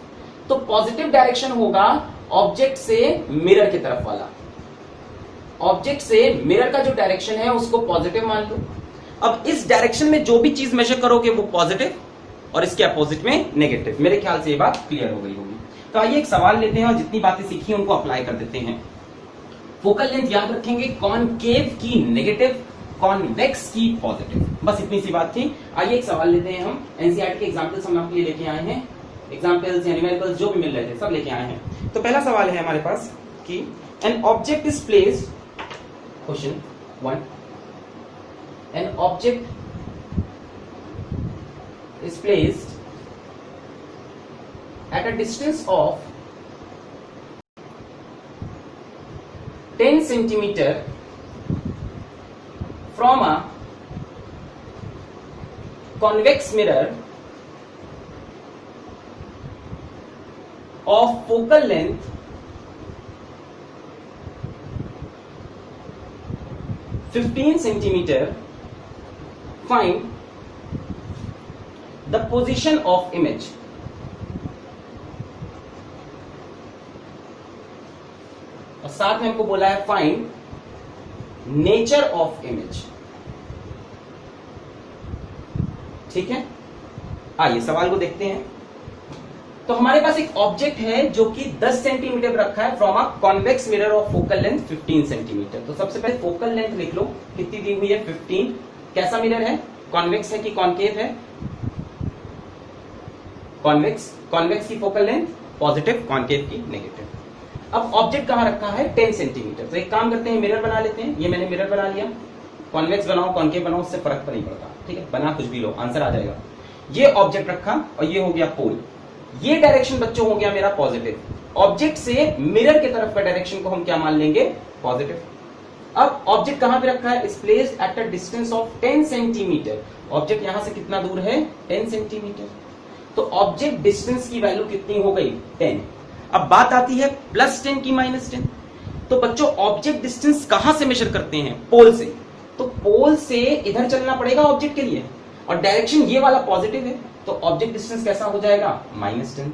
तो पॉजिटिव डायरेक्शन होगा ऑब्जेक्ट से मिरर की तरफ वाला, ऑब्जेक्ट से मिरर का जो डायरेक्शन है उसको पॉजिटिव मान लो। अब इस डायरेक्शन में जो भी चीज मेजर करोगे वो पॉजिटिव, और इसके अपोजिट में नेगेटिव। मेरे ख्याल से ये बात क्लियर हो गई होगी। तो आइए एक सवाल लेते हैं और जितनी बातें सीखी उनको अप्लाई कर देते हैं। फोकल लेंथ याद रखेंगे, कॉनकेव की नेगेटिव, कॉन्वेक्स की पॉजिटिव, बस इतनी सी बात थी। आइए एक सवाल लेते हैं हम, एनसीईआरटी के एग्जांपल्स हम आपके लिए लेके आए हैं, एग्जांपल्स या न्यूमेरिकल्स जो भी मिल रहे थे सब लेके आए हैं। तो पहला सवाल है हमारे पास कि an object is placed, question 1, an object is placed at a distance of 10 centimeter from a convex mirror of focal length 15 centimeter. Find the position of image. और साथ में हमको बोला है फाइंड नेचर ऑफ इमेज, ठीक है। आइए सवाल को देखते हैं। तो हमारे पास एक ऑब्जेक्ट है जो कि 10 सेंटीमीटर रखा है from a convex mirror of focal length 15 centimetre. तो सबसे पहले फोकल लेंथ लिख लो, कितनी दी हुई है, 15। कैसा मिरर है, कॉन्वेक्स है कि कॉन्केव है, कॉन्वेक्स, कॉन्वेक्स की फोकल लेंथ पॉजिटिव, कॉन्केव की नेगेटिव। अब ऑब्जेक्ट कहां रखा है, 10 सेंटीमीटर। तो एक काम करते हैं, मिरर बना लेते हैं। ये मैंने मिरर बना लिया, कॉन्वेक्स बनाओ कॉन्केव बनाओ उससे फर्क तो नहीं पड़ता, ठीक है, बना कुछ भी लो आंसर आ जाएगा। ये ऑब्जेक्ट रखा और ये हो गया पोल। ये डायरेक्शन बच्चों हो गया मेरा पॉजिटिव। ऑब्जेक्ट से मिरर की तरफ का डायरेक्शन को हम क्या मान लेंगे, पॉजिटिव। अब ऑब्जेक्ट कहां पे रखा है? Is placed at a distance of 10 centimetre. Object यहां से कितना दूर है? 10 सेंटीमीटर। तो ऑब्जेक्ट डिस्टेंस की वैल्यू कितनी हो गई? 10। अब बात आती है +10 की -10। तो बच्चों ऑब्जेक्ट डिस्टेंस कहां से मेजर करते हैं? पोल से। तो पोल से इधर चलना पड़ेगा ऑब्जेक्ट के लिए, और डायरेक्शन ये वाला पॉजिटिव है, तो ऑब्जेक्ट डिस्टेंस कैसा हो जाएगा? -10।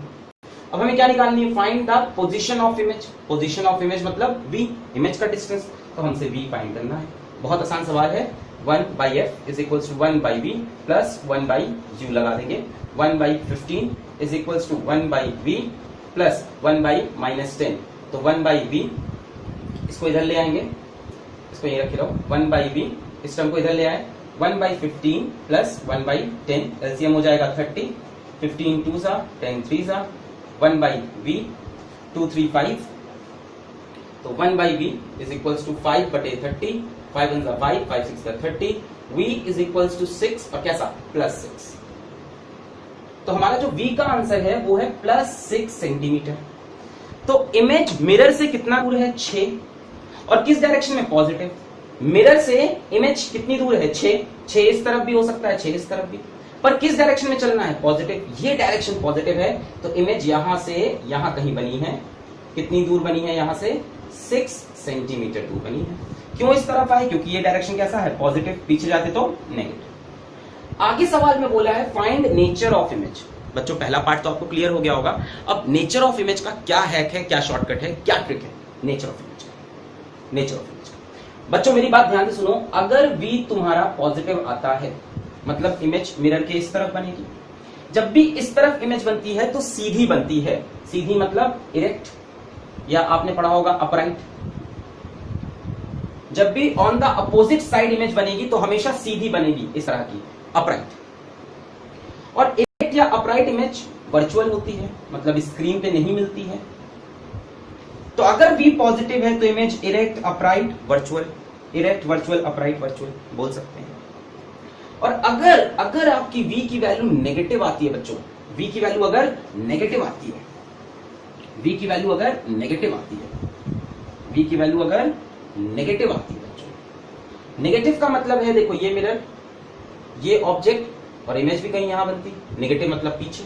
अब हमें क्या निकालनी है? Find the position of image. Position of image मतलब v, इमेज का डिस्टेंस, तो हमसे v फाइंड करना है। बहुत आसान सवाल है। 1/f is equals to 1/v plus 1/u लगा देंगे। 1/15 is equals to 1/v plus 1/-10, तो 1/v, इसको इधर ले आएंगे, इसको यही रखे रहो। 1/v, इस टर्म को इधर ले आए। 1/15 प्लस 1/10, एलसीएम हो जाएगा 30। 15 2 सा, 10 3 सा, 1/v 2 3 5, तो 1/v इज इक्वल्स टू 5/30, 5 1 सा 5, 5 6 सा 30, v इज इक्वल्स टू 6 और कैसा? +6। तो हमारा जो v का आंसर है वो है +6 सेंटीमीटर। तो इमेज मिरर से कितना दूर है? 6। और किस डायरेक्शन में? पॉजिटिव। मिरर से इमेज कितनी दूर है? 6। 6 इस तरफ भी हो सकता है, 6 इस तरफ भी, पर किस डायरेक्शन में चलना है? पॉजिटिव। ये डायरेक्शन पॉजिटिव है, तो इमेज यहां से यहां कहीं बनी है। कितनी दूर बनी है? यहां से 6 सेंटीमीटर दूर बनी है। क्यों इस तरफ आए? क्योंकि ये डायरेक्शन कैसा है? पॉजिटिव। पीछे जाते तो नेगेटिव। आगे सवाल में बोला है फाइंड नेचर ऑफ इमेज। बच्चों पहला पार्ट तो आपको क्लियर हो गया होगा। अब नेचर ऑफ इमेज का क्या हैक है, क्या शॉर्टकट है, क्या ट्रिक है? Nature of image, nature of image. बच्चों मेरी बात ध्यान से सुनो। अगर v तुम्हारा पॉजिटिव आता है, मतलब इमेज मिरर के इस तरफ बनेगी। जब भी इस तरफ इमेज बनती है तो सीधी बनती है। सीधी मतलब इरेक्ट, या आपने पढ़ा होगा अपराइट। जब भी on the opposite side image बनेगी तो हमेशा सीधी बनेगी, इस तरह की, अपराइट। और इरेक्ट या अपराइट इमेज वर्चुअल होती है, मतलब स्क्रीन पे नहीं मिलती है। तो अगर v पॉजिटिव है तो image erect, upright, virtual, erect, virtual, upright, virtual बोल सकते हैं। और अगर आपकी v की वैल्यू नेगेटिव आती है बच्चों, v की वैल्यू अगर नेगेटिव आती है, v की वैल्यू अगर नेगेटिव आती है, v की वैल्यू अगर नेगेटिव आती है बच्चों, नेगेटिव का मतलब है देखो ये मिरर, ये ऑब्जेक्ट और इमेज भी कहीं यहां बनती, नेगेटिव मतलब पीछे।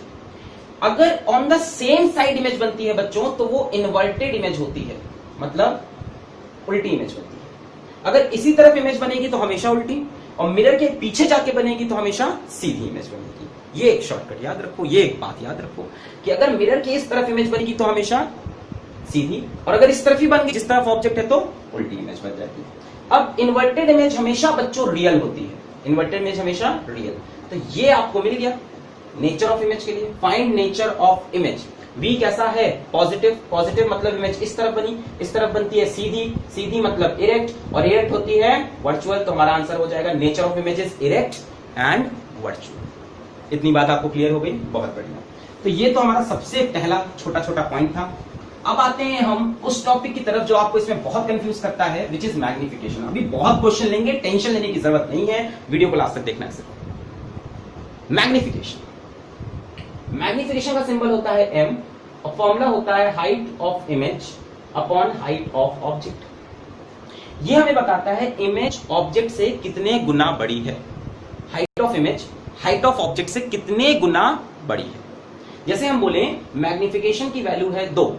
अगर on the same side image बनती है बच्चों तो वो इन्वर्टेड इमेज होती है, मतलब उल्टी इमेज बनती है। अगर इसी तरफ इमेज बनेगी तो हमेशा उल्टी, और मिरर के पीछे जाके बनेगी तो हमेशा सीधी इमेज बनेगी। ये एक शॉर्टकट याद रखो, ये एक बात याद रखो कि अगर मिरर के इस तरफ इमेज बनेगी तो हमेशा सीधी, और अगर इस तरफ ही बन गई जिस तरफ ऑब्जेक्ट है तो उल्टी इमेज बन जाती है। अब इन्वर्टेड इमेज हमेशा बच्चों रियल होती है, इन्वर्टेड इमेज हमेशा रियल। तो ये आपको मिल गया नेचर ऑफ इमेज के लिए। Find nature of image. v कैसा है? पॉजिटिव, पॉजिटिव मतलब इमेज इस तरफ बनी, इस तरफ बनती है सीधी, सीधी मतलब इरेक्ट, और इरेक्ट होती है वर्चुअल। तो हमारा आंसर हो जाएगा nature of image is erect and virtual. इतनी बात आपको क्लियर हो गई? बहुत बढ़िया। तो ये तो हमारा सबसे पहला छोटा छोटा पॉइंट था। अब आते हैं हम उस टॉपिक की तरफ जो आपको इसमें बहुत कंफ्यूज करता है, विच इज मैग्निफिकेशन। अभी बहुत क्वेश्चन लेंगे, टेंशन लेने की जरूरत नहीं है, वीडियो को लास्ट तक देखना है सिर्फ। मैग्निफिकेशन, मैग्निफिकेशन का सिंबल होता है m, और फॉर्मूला होता है height of image upon height of object. ये हमें बताता है इमेज ऑब्जेक्ट से कितने गुना बड़ी है। Height of image height of object से कितने गुना बड़ी है। जैसे हम बोले मैग्निफिकेशन की वैल्यू है 2,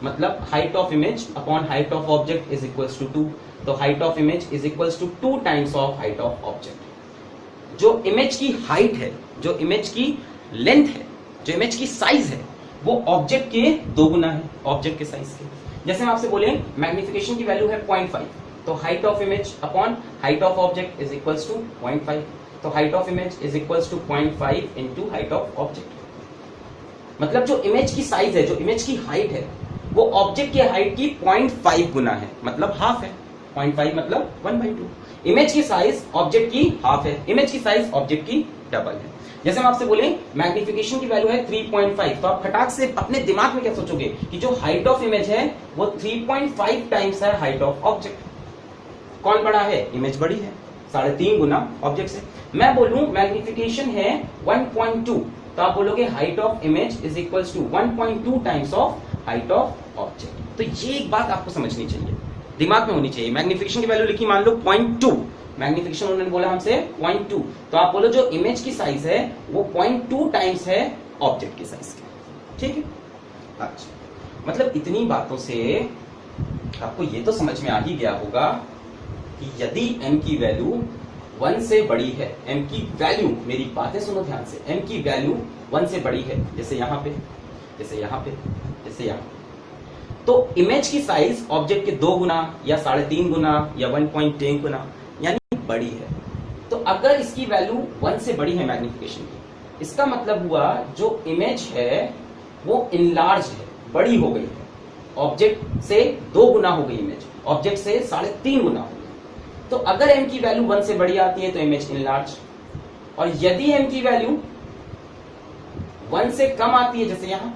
मतलब height of image upon height of object is equals to 2, तो height of image is equals to 2 times of height of object. जो इमेज की हाइट है, जो इमेज की लेंथ है, जो इमेज की साइज है, वो ऑब्जेक्ट के 2 गुना है, ऑब्जेक्ट के साइज के। जैसे हम आपसे बोले मैग्निफिकेशन की वैल्यू है 0.5, तो height of image upon height of object is equals to 0.5, तो height of image is equals to 0.5 into height of object. मतलब जो इमेज की साइज है, जो इमेज की हाइट है, वो ऑब्जेक्ट की हाइट की 0.5 गुना है, मतलब हाफ है। 0.5 मतलब 1/2। इमेज की साइज ऑब्जेक्ट की हाफ है, इमेज की साइज ऑब्जेक्ट की डबल है। जैसे हम आपसे बोले मैग्निफिकेशन की वैल्यू है 3.5, तो आप खटाक से अपने दिमाग में क्या सोचोगे कि जो हाइट ऑफ इमेज है वो 3.5 टाइम्स है हाइट ऑफ ऑब्जेक्ट। कौन बड़ा है? इमेज बड़ी है, 3.5 गुना ऑब्जेक्ट से। मैं बोलूं मैग्निफिकेशन है 1.2, तो आप बोलोगे height of image is equals to 1.2 times of height of object. तो ये एक बात आपको समझनी चाहिए, दिमाग में होनी चाहिए। मैग्निफिकेशन की वैल्यू लिखी मान लो 0.2, मैग्निफिकेशन उन्होंने बोला हमसे 0.2, तो आप बोलो जो इमेज की साइज है वो 0.2 टाइम्स है ऑब्जेक्ट की साइज की। ठीक है, अच्छा, मतलब इतनी बातों से आपको ये तो समझ में आ ही गया होगा कि यदि m की वैल्यू 1 से बड़ी है, m की वैल्यू, मेरी बातें सुनो ध्यान से, m की वैल्यू 1 से बड़ी है, जैसे यहां पे, जैसे यहां पे, जैसे यहां, तो इमेज की साइज ऑब्जेक्ट के 2 गुना या 3.5 गुना या 1.10 गुना यानी बड़ी है। तो अगर इसकी वैल्यू 1 से बड़ी है मैग्निफिकेशन की, इसका मतलब हुआ जो इमेज है वो इनलार्ज है, बड़ी हो गई है, ऑब्जेक्ट से 2 गुना हो गई इमेज, ऑब्जेक्ट से 3.5 गुना हो गई। तो अगर m की वैल्यू 1 से बड़ी आती है तो इमेज इनलार्ज, और यदि m की वैल्यू 1 से कम आती है, जैसे यहां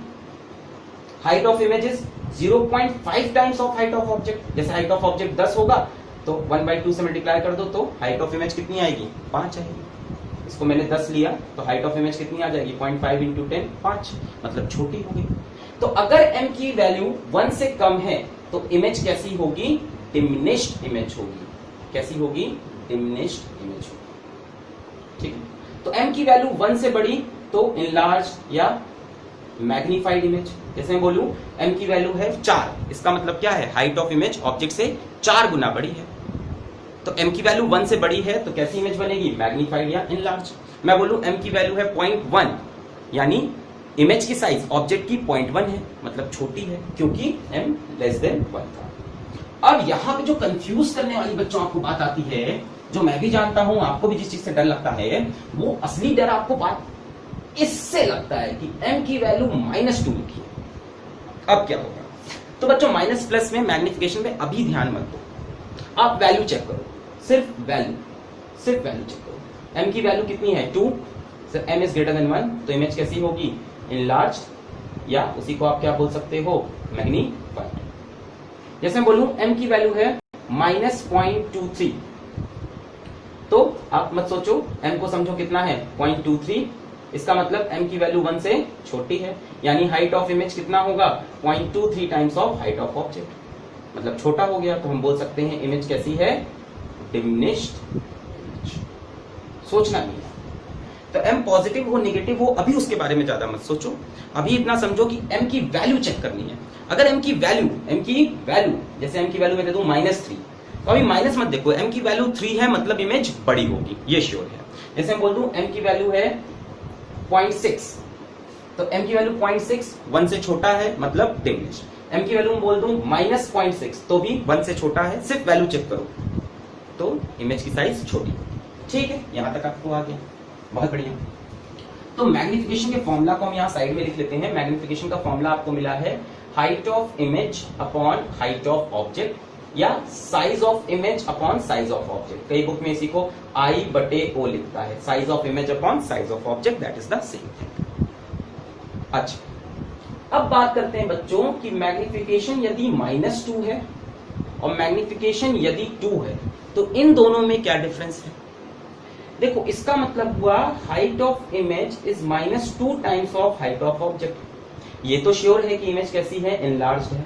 height of image is 0.5 times of height of object, जैसे हाइट ऑफ ऑब्जेक्ट 10 होगा तो 1/2 से मल्टीप्लाई कर दो तो हाइट ऑफ इमेज कितनी आएगी, 5 आएगी। इसको मैंने 10 लिया तो हाइट ऑफ इमेज कितनी आ जाएगी, 0.5 इंटू 10, 5, मतलब छोटी होगी। तो अगर m की वैल्यू 1 से कम है तो इमेज कैसी होगी, डिमिनिश्ड इमेज होगी। कैसी होगी, डिमिनिश्ड इमेज होगी। ठीक है, तो m की वैल्यू 1 से बड़ी तो इनलार्ज या मैग्नीफाइड इमेज। जैसे मैं बोलूं m की वैल्यू है 4, इसका मतलब क्या है, हाइट ऑफ इमेज ऑब्जेक्ट से 4 गुना बड़ी है। तो m की वैल्यू 1 से बड़ी है तो कैसी इमेज बनेगी, मैग्नीफाइड या इनलार्ज। मैं बोलूं m की वैल्यू है 0.1, यानी इमेज की साइज ऑब्जेक्ट की 0.1 है, मतलब छोटी है, क्योंकि m लेस देन 1 था। अब यहां पे जो कंफ्यूज करने वाली बच्चों आपको बात आती है, जो मैं भी जानता हूं, आपको भी जिस चीज से डर लगता है, वो असली डर आपको बात इससे लगता है कि m की वैल्यू -2 लिखी है। अब क्या होगा, तो बच्चों माइनस प्लस में मैग्निफिकेशन में अभी ध्यान मत दो, आप वैल्यू चेक करो, सिर्फ वैल्यू चेक करो। m की वैल्यू कितनी है, 2, sir m is greater than 1, तो इमेज कैसी होगी, इनलार्ज, या उसी को आप क्या बोल सकते हो, मैग्नीफाइड। जैसे मैं बोलूं m की वैल्यू है -0.23, तो आप मत सोचो, m को समझो कितना है, 0.23, इसका मतलब m की वैल्यू 1 से छोटी है, यानी हाइट ऑफ इमेज कितना होगा, 0.23 times of height of object, मतलब छोटा हो गया। तो हम बोल सकते हैं इमेज कैसी है, डिमिनिश्ड इमेज। सोचना नहीं है, तो m पॉजिटिव हो नेगेटिव हो अभी उसके बारे में ज्यादा मत सोचो, अभी इतना समझो कि m की वैल्यू चेक करनी है। अगर m की वैल्यू जैसे m की वैल्यू मैं दे दूं -3, तो अभी माइनस मत देखो, m की वैल्यू 3 है मतलब इमेज बड़ी होगी, ये श्योर है। जैसे मैं बोल दूं m की वैल्यू है 0.6, तो m की वैल्यू 0.6 1 से छोटा है मतलब डिमिनिश्ड। m की वैल्यू मैं बोल दूं -0.6 तो भी 1 से छोटा है, सिर्फ वैल्यू चेक करो तो इमेज की साइज छोटी। ठीक है, यहां तक आपको आ गया, बहुत बढ़िया। तो मैग्निफिकेशन के फॉर्मूला को हम यहां साइड में लिख लेते हैं। मैग्निफिकेशन का फॉर्मूला आपको मिला है height of image upon height of object, या size of image upon size of object. कई बुक में इसी को I/O लिखता है, size of image upon size of object, that is the same thing. अच्छा, अब बात करते हैं बच्चों कि मैग्निफिकेशन यदि -2 है और मैग्निफिकेशन यदि 2 है तो इन दोनों में क्या डिफरेंस है। देखो, इसका मतलब हुआ height of image is -2 times of height of object. ये तो श्योर है कि इमेज कैसी है, इनलार्ज्ड है,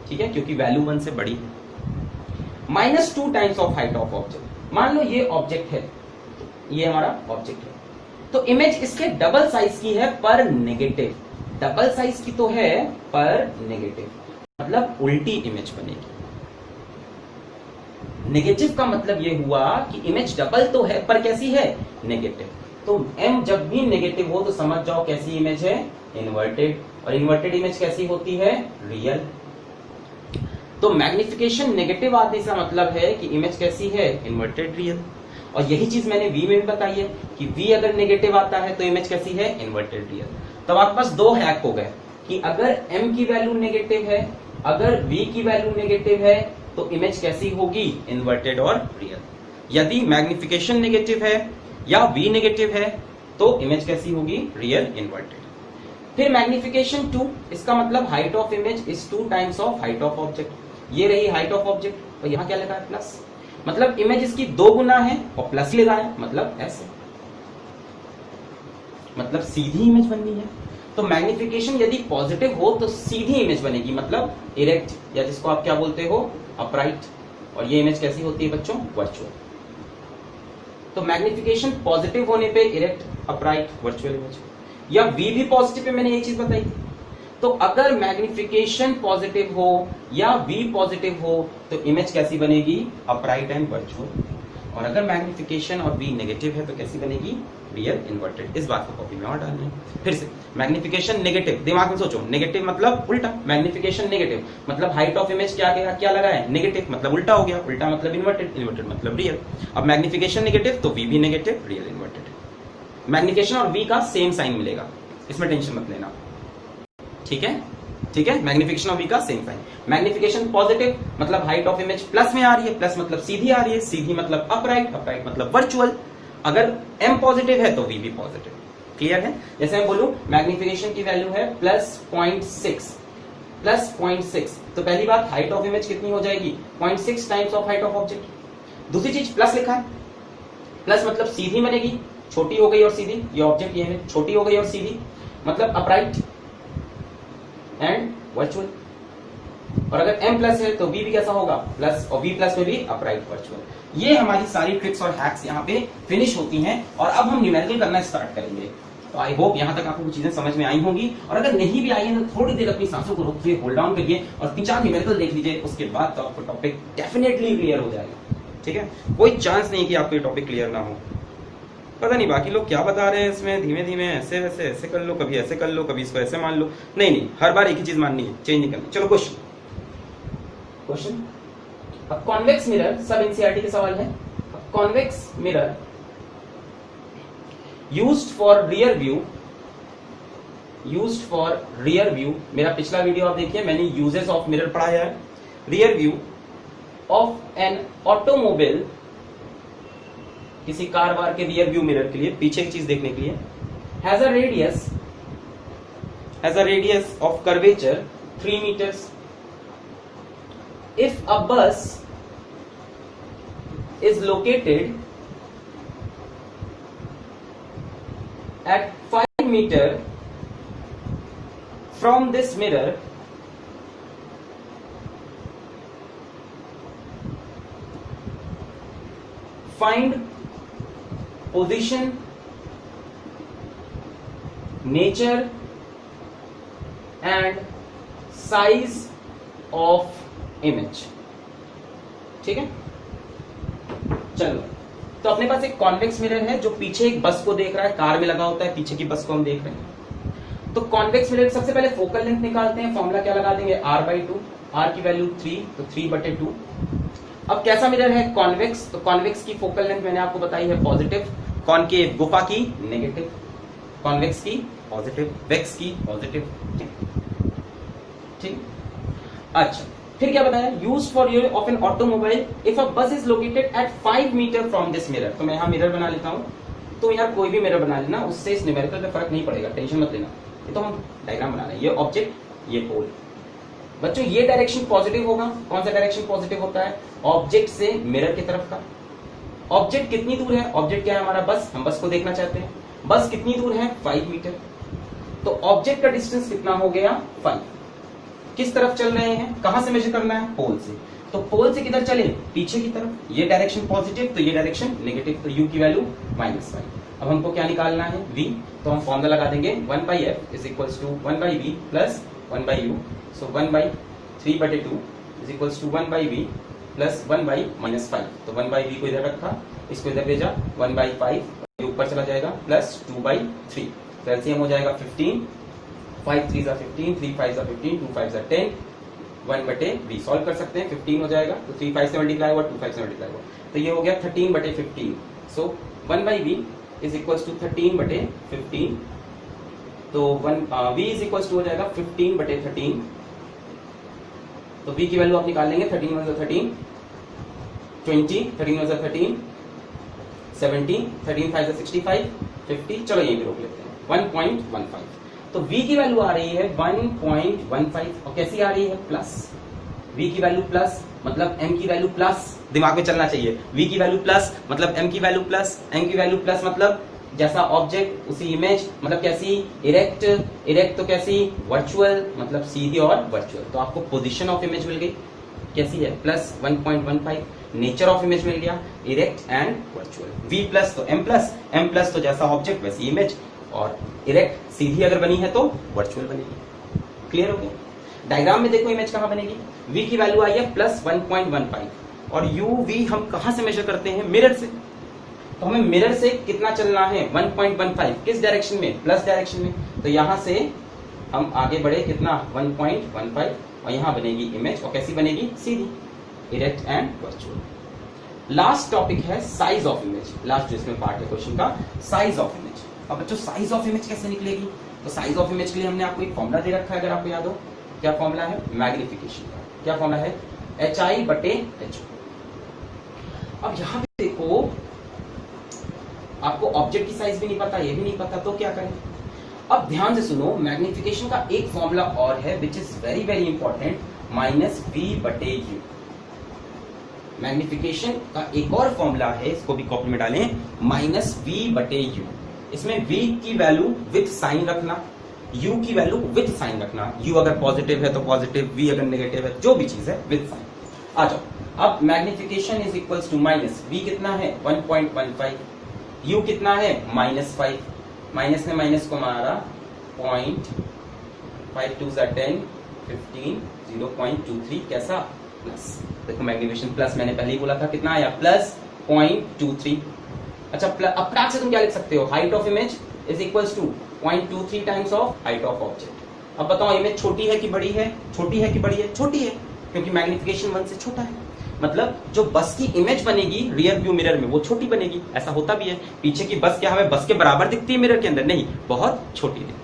ठीक है, क्योंकि वैल्यू 1 से बड़ी है। -2 times of height of object, मान लो ये ऑब्जेक्ट है, ये हमारा ऑब्जेक्ट है, तो इमेज इसके डबल साइज की है पर नेगेटिव, डबल साइज की तो है पर नेगेटिव, मतलब उल्टी इमेज बनेगी। नेगेटिव का मतलब ये हुआ कि इमेज डबल तो है पर कैसी है, नेगेटिव। तो m जब भी नेगेटिव हो तो समझ जाओ कैसी इमेज है, इन्वर्टेड, और इन्वर्टेड इमेज कैसी होती है, रियल। तो मैग्निफिकेशन नेगेटिव आने से मतलब है कि इमेज कैसी है, इन्वर्टेड रियल। और यही चीज मैंने v में भी बताई है कि v अगर नेगेटिव आता है तो इमेज कैसी है, इन्वर्टेड रियल। तब आपके पास 2 हैक हो गए कि अगर m की वैल्यू नेगेटिव है, अगर v की वैल्यू नेगेटिव है तो इमेज कैसी होगी, इन्वर्टेड और रियल। यदि मैग्निफिकेशन नेगेटिव है या v नेगेटिव है तो इमेज कैसी होगी, रियल इन्वर्टेड। फिर मैग्निफिकेशन 2, इसका मतलब height of image is 2 times of height of object. ये रही हाइट ऑफ ऑब्जेक्ट, और यहां क्या लगा है, प्लस, मतलब इमेज इसकी 2 गुना है और प्लस लगा है, मतलब ऐसे, मतलब सीधी इमेज बननी है। तो मैग्निफिकेशन यदि पॉजिटिव हो तो सीधी इमेज बनेगी, मतलब इरेक्ट, या जिसको आप क्या बोलते हो, अपराइट। और ये इमेज कैसी होती है बच्चों, वर्चुअल। तो मैग्निफिकेशन पॉजिटिव होने पे इरेक्ट, अपराइट, वर्चुअल इमेज। या V भी पॉजिटिव पे, मैंने ये चीज बताई थी। तो अगर मैग्निफिकेशन पॉजिटिव हो या V पॉजिटिव हो तो इमेज कैसी बनेगी, अपराइट एंड वर्चुअल। और अगर मैग्निफिकेशन और V नेगेटिव है तो कैसी बनेगी, रियल इन्वर्टेड। इस बात को कॉपी में और डालना है। फिर से मैग्निफिकेशन नेगेटिव, दिमाग में सोचो, नेगेटिव मतलब उल्टा, मैग्निफिकेशन नेगेटिव मतलब हाइट ऑफ इमेज क्या लगा है, नेगेटिव, मतलब उल्टा हो गया, उल्टा मतलब इन्वर्टेड, इन्वर्टेड मतलब रियल। अब मैग्निफिकेशन नेगेटिव तो V भी नेगेटिव, रियल इन्वर्टेड। मैग्निफिकेशन और V का सेम साइन मिलेगा, इसमें टेंशन मत लेना, ठीक है, ठीक है। मैग्निफिकेशन और V का सेम साइन। मैग्निफिकेशन पॉजिटिव मतलब हाइट ऑफ इमेज प्लस में आ रही है, प्लस मतलब सीधी आ रही है, सीधी मतलब अपराइट, अपराइट मतलब वर्चुअल। अगर M पॉजिटिव है तो V भी पॉजिटिव। क्लियर है? जैसे मैं बोलूं मैग्निफिकेशन की वैल्यू है +0.6, +0.6, तो पहली बात हाइट ऑफ इमेज कितनी हो जाएगी, 0.6 times of height of object. दूसरी चीज प्लस लिखा है, प्लस मतलब सीधी बनेगी, छोटी हो गई और सीधी, ये ऑब्जेक्ट ये है, छोटी हो गई और सीधी, मतलब अपराइट एंड वर्चुअल। और अगर M प्लस है तो V भी कैसा होगा, प्लस, और V प्लस में भी अपराइट, वर्चुअल। ये हमारी सारी ट्रिक्स और हैक्स यहाँ पे फिनिश होती हैं और अब हम न्यूमेरिकल करना स्टार्ट करेंगे। तो आई होप यहाँ तक आपको कुछ चीजें समझ में आई होंगी, और अगर नहीं भी आई है तो थोड़ी देर अपनी सांसों को रोकिए, होल्ड डाउन करिए और 3-4 न्यूमेरिकल देख लीजिए, उसके बाद तो आपको टॉपिक डेफिनेटली क्लियर हो जाएगा। ठीक है, कोई चांस नहीं कि आपको ये टॉपिक क्लियर ना हो। पता नहीं बाकी लोग क्या बता रहे हैं इसमें, धीमे धीमे ऐसे वैसे ऐसे कर लो, कभी ऐसे कर लो, कभी इसको ऐसे मान लो। नहीं नहीं, हर बार एक ही चीज माननी है, चेंज नहीं करनी। चलो क्वेश्चन। अब कॉन्वेक्स मिरर, सब एनसीईआरटी के सवाल है। Convex mirror used for rear view, मेरा पिछला वीडियो आप देखिए, मैंने यूजेस ऑफ मिरर पढ़ाया है। Rear view of an automobile, किसी कार वार के रियर व्यू मिरर के लिए, पीछे की चीज देखने के लिए, has a radius of curvature 3 meters. If a bus is located at 5 meters from this mirror, find position, nature and size of image. ठीक है, चलो, तो अपने पास एक कॉन्वेक्स मिरर है जो पीछे एक बस को देख रहा है, कार में लगा होता है, पीछे की बस को हम देख रहे हैं। तो कॉन्वेक्स मिरर सबसे पहले फोकल लेंथ निकालते हैं, फॉर्मूला क्या लगा देंगे, r/2, r की वैल्यू 3, तो 3/2। अब कैसा मिरर है, कॉन्वेक्स, तो कॉन्वेक्स की फोकल लेंथ मैंने आपको बताई है पॉजिटिव, कॉनकेव गुफा की नेगेटिव, कॉन्वेक्स की पॉजिटिव, वेक्स की पॉजिटिव। ठीक, अच्छा, फिर क्या बताया, use for rear of an automobile if a bus is located at 5 meters from this mirror. तो मैं यहाँ मिरर बना लेता हूँ, तो यार कोई भी मिरर बना लेना, उससे इस न्यूमेरिकल पे फर्क नहीं पड़ेगा, टेंशन मत लेना। ये तो हम डायग्राम बना रहे हैं, ये ऑब्जेक्ट, ये पोल। बच्चों ये डायरेक्शन पॉजिटिव होगा, कौन सा डायरेक्शन पॉजिटिव होता है, ऑब्जेक्ट से मिरर की तरफ का। ऑब्जेक्ट कितनी दूर है, ऑब्जेक्ट क्या है हमारा, बस, हम बस को देखना चाहते हैं, बस कितनी दूर है, 5 meter। तो ऑब्जेक्ट का डिस्टेंस कितना हो गया, 5। किस तरफ चल रहे हैं, कहां से मेजर करना है, पोल से। तो पोल से किधर चले, पीछे की तरफ। ये डायरेक्शन पॉजिटिव तो ये डायरेक्शन नेगेटिव, तो u की वैल्यू -5। अब हमको क्या निकालना है, v, तो हम फॉर्मूला लगा देंगे 1/f is equals to 1/v plus 1/u। So 1/3/2 is equals to 1/v plus 1/-5। तो 1/v को इधर रखा, इसको इधर भेजा, 1/5 ये ऊपर चला जाएगा, प्लस 2/3। तो एलसीएम हो जाएगा 15, 5 3 15, 3 5 15, 2 5 10, 1/v सॉल्व कर सकते हैं, 15 हो जाएगा, तो 3 5 से मल्टीप्लाई हुआ, 2 5 से मल्टीप्लाई हुआ, तो ये हो गया 13/15। सो 1/v इज इक्वल्स टू 13/15, तो v इज इक्वल्स टू हो जाएगा 15/13। तो v की वैल्यू आप निकाल लेंगे, 13 1 13, 20, 13 1 13, 70, 13 5 65, 50। चलो यहीं पे रोक लेते हैं, 1.15। तो v की वैल्यू आ रही है 1.15, और कैसी आ रही है, प्लस। v की वैल्यू प्लस मतलब m की वैल्यू प्लस, दिमाग में चलना चाहिए, v की वैल्यू प्लस मतलब m की वैल्यू प्लस, m की वैल्यू प्लस मतलब जैसा ऑब्जेक्ट उसी इमेज, मतलब कैसी, इरेक्ट, इरेक्ट तो कैसी, वर्चुअल, मतलब सीधी और वर्चुअल। तो आपको पोजीशन ऑफ इमेज मिल गई, कैसी है, प्लस 1.15। नेचर ऑफ इमेज मिल गया, erect and virtual. V plus तो M प्लस, M प्लस तो जैसा ऑब्जेक्ट वैसी इमेज, और इरेक्ट सीधी अगर बनी है तो वर्चुअल बनेगी। क्लियर हो गया? डायग्राम में देखो इमेज कहां बनेगी, V की वैल्यू आई है प्लस 1.15 और UV हम कहां से मेजर करते हैं, मिरर से। तो हमें मिरर से कितना चलना है, 1.15, किस डायरेक्शन में, प्लस डायरेक्शन में। तो यहां से हम आगे बढ़े कितना, 1.15, और यहां बनेगी इमेज, और कैसी बनेगी, सीधी, erect and virtual. Last topic है साइज ऑफ इमेज, लास्ट जो इसमें पार्ट है क्वेश्चन का, साइज ऑफ इमेज। अब बच्चों साइज ऑफ इमेज कैसे निकलेगी, तो साइज ऑफ इमेज के लिए हमने आपको एक फॉर्मूला दे रखा है, अगर आपको याद हो। क्या फॉर्मूला है, मैग्निफिकेशन का। क्या फॉर्मूला है, HI/HO। अब यहां पे देखो आपको ऑब्जेक्ट की साइज भी नहीं पता, ये भी नहीं पता, तो क्या करें। अब ध्यान से सुनो, मैग्निफिकेशन का एक फॉर्मूला और है which is very very important, -V/U। Magnification का एक और फॉर्मूला है, इसको भी कॉपी में डालें, -V/U। इसमें V की वैल्यू विथ साइन रखना, U की वैल्यू विथ साइन रखना। U अगर पॉजिटिव है तो पॉजिटिव, V अगर नेगेटिव है, जो भी चीज है विथ साइन। आ जाओ, अब magnification is equals to minus, V कितना है 1.15, U कितना है -5, माइनस ने माइनस को मारा 0.5 2 10 15 0.23, कैसा, प्लस। देखो मैग्निफिकेशन प्लस, मैंने पहले ही बोला था कितना आया, प्लस 0.23। अच्छा, अप्रैक्स से तुम क्या लिख सकते हो, height of image is equals to 0.23 times of height of object. अब बताओ इमेज छोटी है कि बड़ी है, छोटी है कि बड़ी है, छोटी है, क्योंकि मैग्निफिकेशन 1 से छोटा है। मतलब जो बस की इमेज बनेगी रियर व्यू मिरर में वो छोटी बनेगी, ऐसा होता भी है। पीछे की बस क्या हमें बस के बराबर दिखती है मिरर के अंदर, नहीं, बहुत छोटी दिखती है।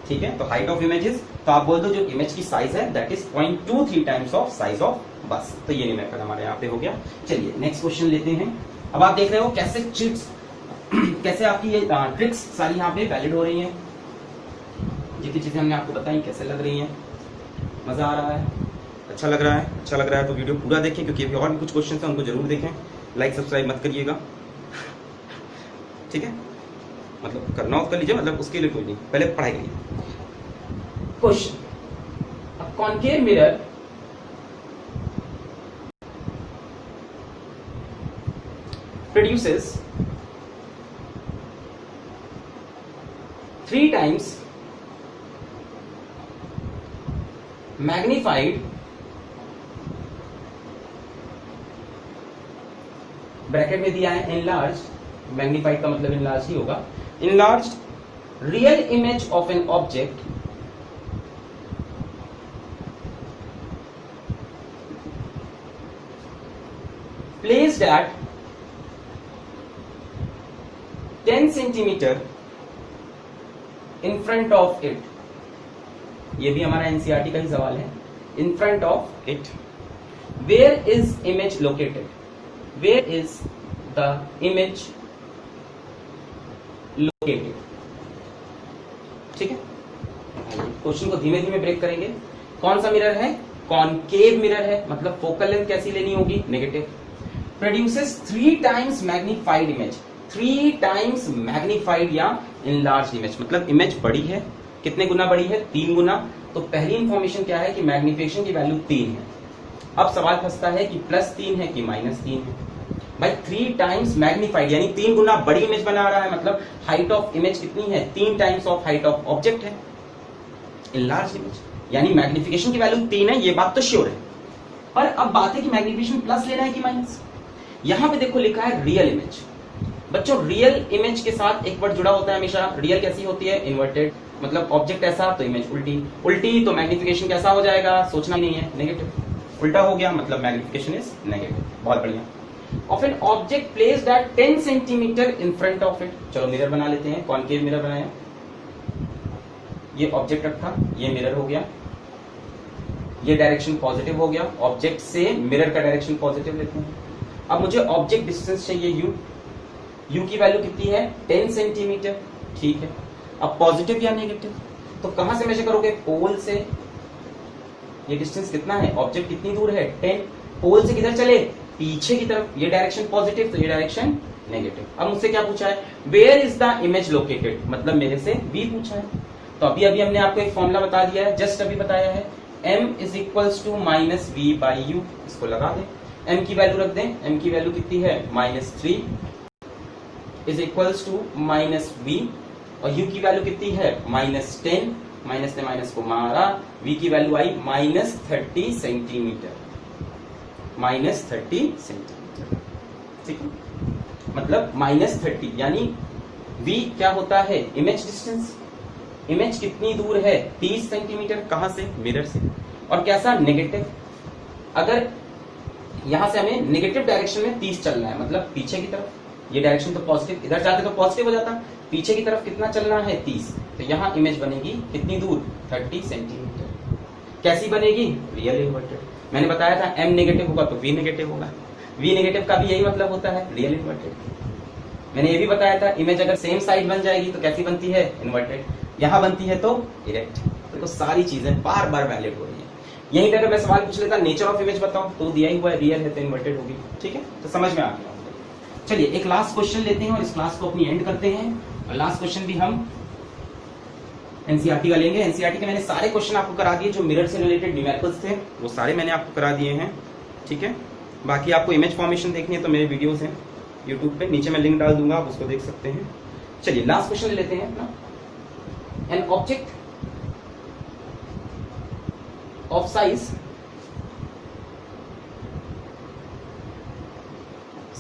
ठीक है, तो हाइट ऑफ इमेजेस, तो आप बोल दो जो इमेज की साइज है that is 0.23 times of size of बस। तो ये न्यूमेरिकल हमारे यहाँ पे हो गया। चलिए नेक्स्ट क्वेश्चन लेते हैं। अब आप देख रहे हो कैसे चिट्स कैसे आपकी ये ट्रिक्स सारी यहाँ पे वैलिड हो रही हैं, जितनी चीजें हमने आपको बताई कैसे लग रही हैं, मजा आ रहा है, अच्छा लग रहा है। अच्छा लग रहा है तो वीडियो पूरा देखें, क्योंकि अभी और भी कुछ क्वेश्चन हैं उनको जरूर देखें। लाइक सब्सक्राइब मत करिएगा, ठीक है, मतलब करना हो कर लीजिए, मतलब उसके लिए कोई नहीं, पहले पढ़ाई करिए। Question, a concave mirror produces 3 times magnified bracket में दिया है enlarged, मैग्नीफाइड का मतलब enlarged ही होगा, enlarged real image of an object placed at 10 centimetre in front of it. ये भी हमारा एनसीईआरटी का ही सवाल है। In front of it, where is image located, where is the image located. ठीक है, क्वेश्चन को धीमे धीमे ब्रेक करेंगे। कौन सा मिरर है, कॉनकेव मिरर है, मतलब फोकल लेंथ कैसी लेनी होगी, negative. Produces 3 times magnified image, 3 times magnified या इनलार्ज इमेज, मतलब इमेज बड़ी है, कितने गुना बड़ी है, 3 गुना। तो पहली इंफॉर्मेशन क्या है कि मैग्नीफिकेशन की वैल्यू 3 है। अब सवाल फंसता है कि +3 है कि -3 है। भाई 3 टाइम्स मैग्नीफाइड यानी 3 गुना बड़ी इमेज बना रहा है, मतलब हाइट ऑफ इमेज कितनी है, 3 times of height of object है। इनलार्ज इमेज यानी मैग्नीफिकेशन की वैल्यू 3 है, ये बात तो श्योर है। पर अब बात है कि मैग्नीफिकेशन प्लस लेना है कि माइनस। यहां पे देखो लिखा है रियल इमेज। बच्चों रियल इमेज के साथ एक वर्ड जुड़ा होता है हमेशा। रियल कैसी होती है, इन्वर्टेड, मतलब ऑब्जेक्ट ऐसा तो इमेज उल्टी, उल्टी तो मैग्नीफिकेशन कैसा हो जाएगा, सोचना ही नहीं है, नेगेटिव। उल्टा हो गया मतलब मैग्नीफिकेशन इज नेगेटिव। बहुत बढ़िया। Of an object placed at 10 centimetre in front of it. चलो मिरर बना लेते हैं, कॉनकेव मिरर बनाया। ये ऑब्जेक्ट रखा, ये मिरर हो गया, ये डायरेक्शन पॉजिटिव हो गया, ऑब्जेक्ट से मिरर का डायरेक्शन पॉजिटिव लेते हैं। अब मुझे ऑब्जेक्ट डिस्टेंस चाहिए u, u की वैल्यू कितनी है 10 सेंटीमीटर, ठीक है। अब पॉजिटिव या नेगेटिव, तो कहां से मेजर करोगे, पोल से। ये डिस्टेंस कितना है, ऑब्जेक्ट कितनी दूर है 10, पोल से किधर चले, पीछे की तरफ। ये डायरेक्शन पॉजिटिव तो ये डायरेक्शन नेगेटिव। अब मुझसे क्या पूछा है, where is the image located, मतलब मेरे से V पूछा है। तो अभी अभी हमने आपको एक फॉर्मूला बता दिया है, जस्ट अभी बताया है, m is equals to minus V by U. इसको लगा दें, m की वैल्यू रख दें, m की वैल्यू कितनी है -3 is equals to minus V, और u की वैल्यू कितनी है -10, माइनस ने माइनस को मारा, v की वैल्यू आई -30 सेंटीमीटर, -30 सेंटीमीटर, ठीक है। मतलब -30 यानी v क्या होता है, इमेज डिस्टेंस। इमेज कितनी दूर है, 30 सेंटीमीटर, कहां से, मिरर से। और कैसा, नेगेटिव। अगर यहां से हमें नेगेटिव डायरेक्शन में 30 चलना है, मतलब पीछे की तरफ, ये डायरेक्शन तो पॉजिटिव, इधर जाते तो पॉजिटिव हो जाता, पीछे की तरफ कितना चलना है 30, तो यहां इमेज बनेगी कितनी दूर, 30 सेंटीमीटर। कैसी बनेगी, रियल इन्वर्टेड। मैंने बताया था m नेगेटिव होगा तो v नेगेटिव होगा, v नेगेटिव का भी यही मतलब होता है, रियल इन्वर्टेड। मैंने ये भी बताया था इमेज अगर सेम साइड बन जाएगी तो कैसी बनती है, इन्वर्टेड, यहां बनती है तो इरेक्ट। तो सारी चीजें बार बार वैलिड हो रही है। यहीं पे अगर मैं सवाल पूछ लेता नेचर ऑफ इमेज बताओ, तो दिया ही हुआ है रियल है तो इन्वर्टेड होगी, ठीक है। तो समझ में आ गया। चलिए एक लास्ट क्वेश्चन लेते हैं और इस क्लास को अपनी एंड करते हैं। और लास्ट क्वेश्चन भी हम एनसीईआरटी का लेंगे। एनसीईआरटी के मैंने सारे क्वेश्चन आपको करा दिए, जो मिरर से रिलेटेड न्यूमेरिकल्स थे वो सारे मैंने आपको करा दिए हैं, ठीक है। बाकी आपको इमेज फॉर्मेशन देखनी है तो मेरे वीडियोस हैं यूट्यूब पे, नीचे मैं लिंक डाल दूंगा, आप उसको देख सकते हैं। चलिए लास्ट क्वेश्चन ले लेते हैं अपना। An object of size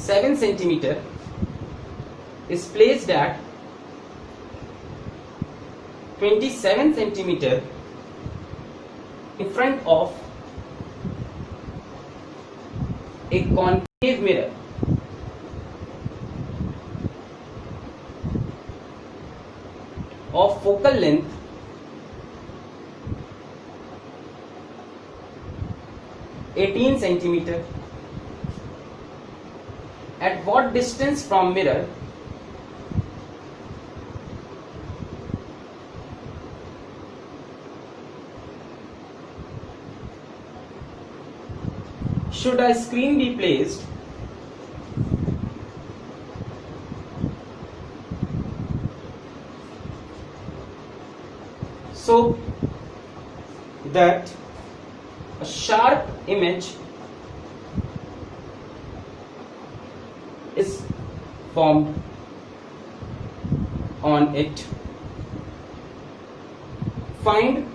7 centimeter is placed at 27 centimeter in front of a concave mirror of focal length 18 centimeter. At what distance from mirror should a screen be placed so that a sharp image is formed on it? Find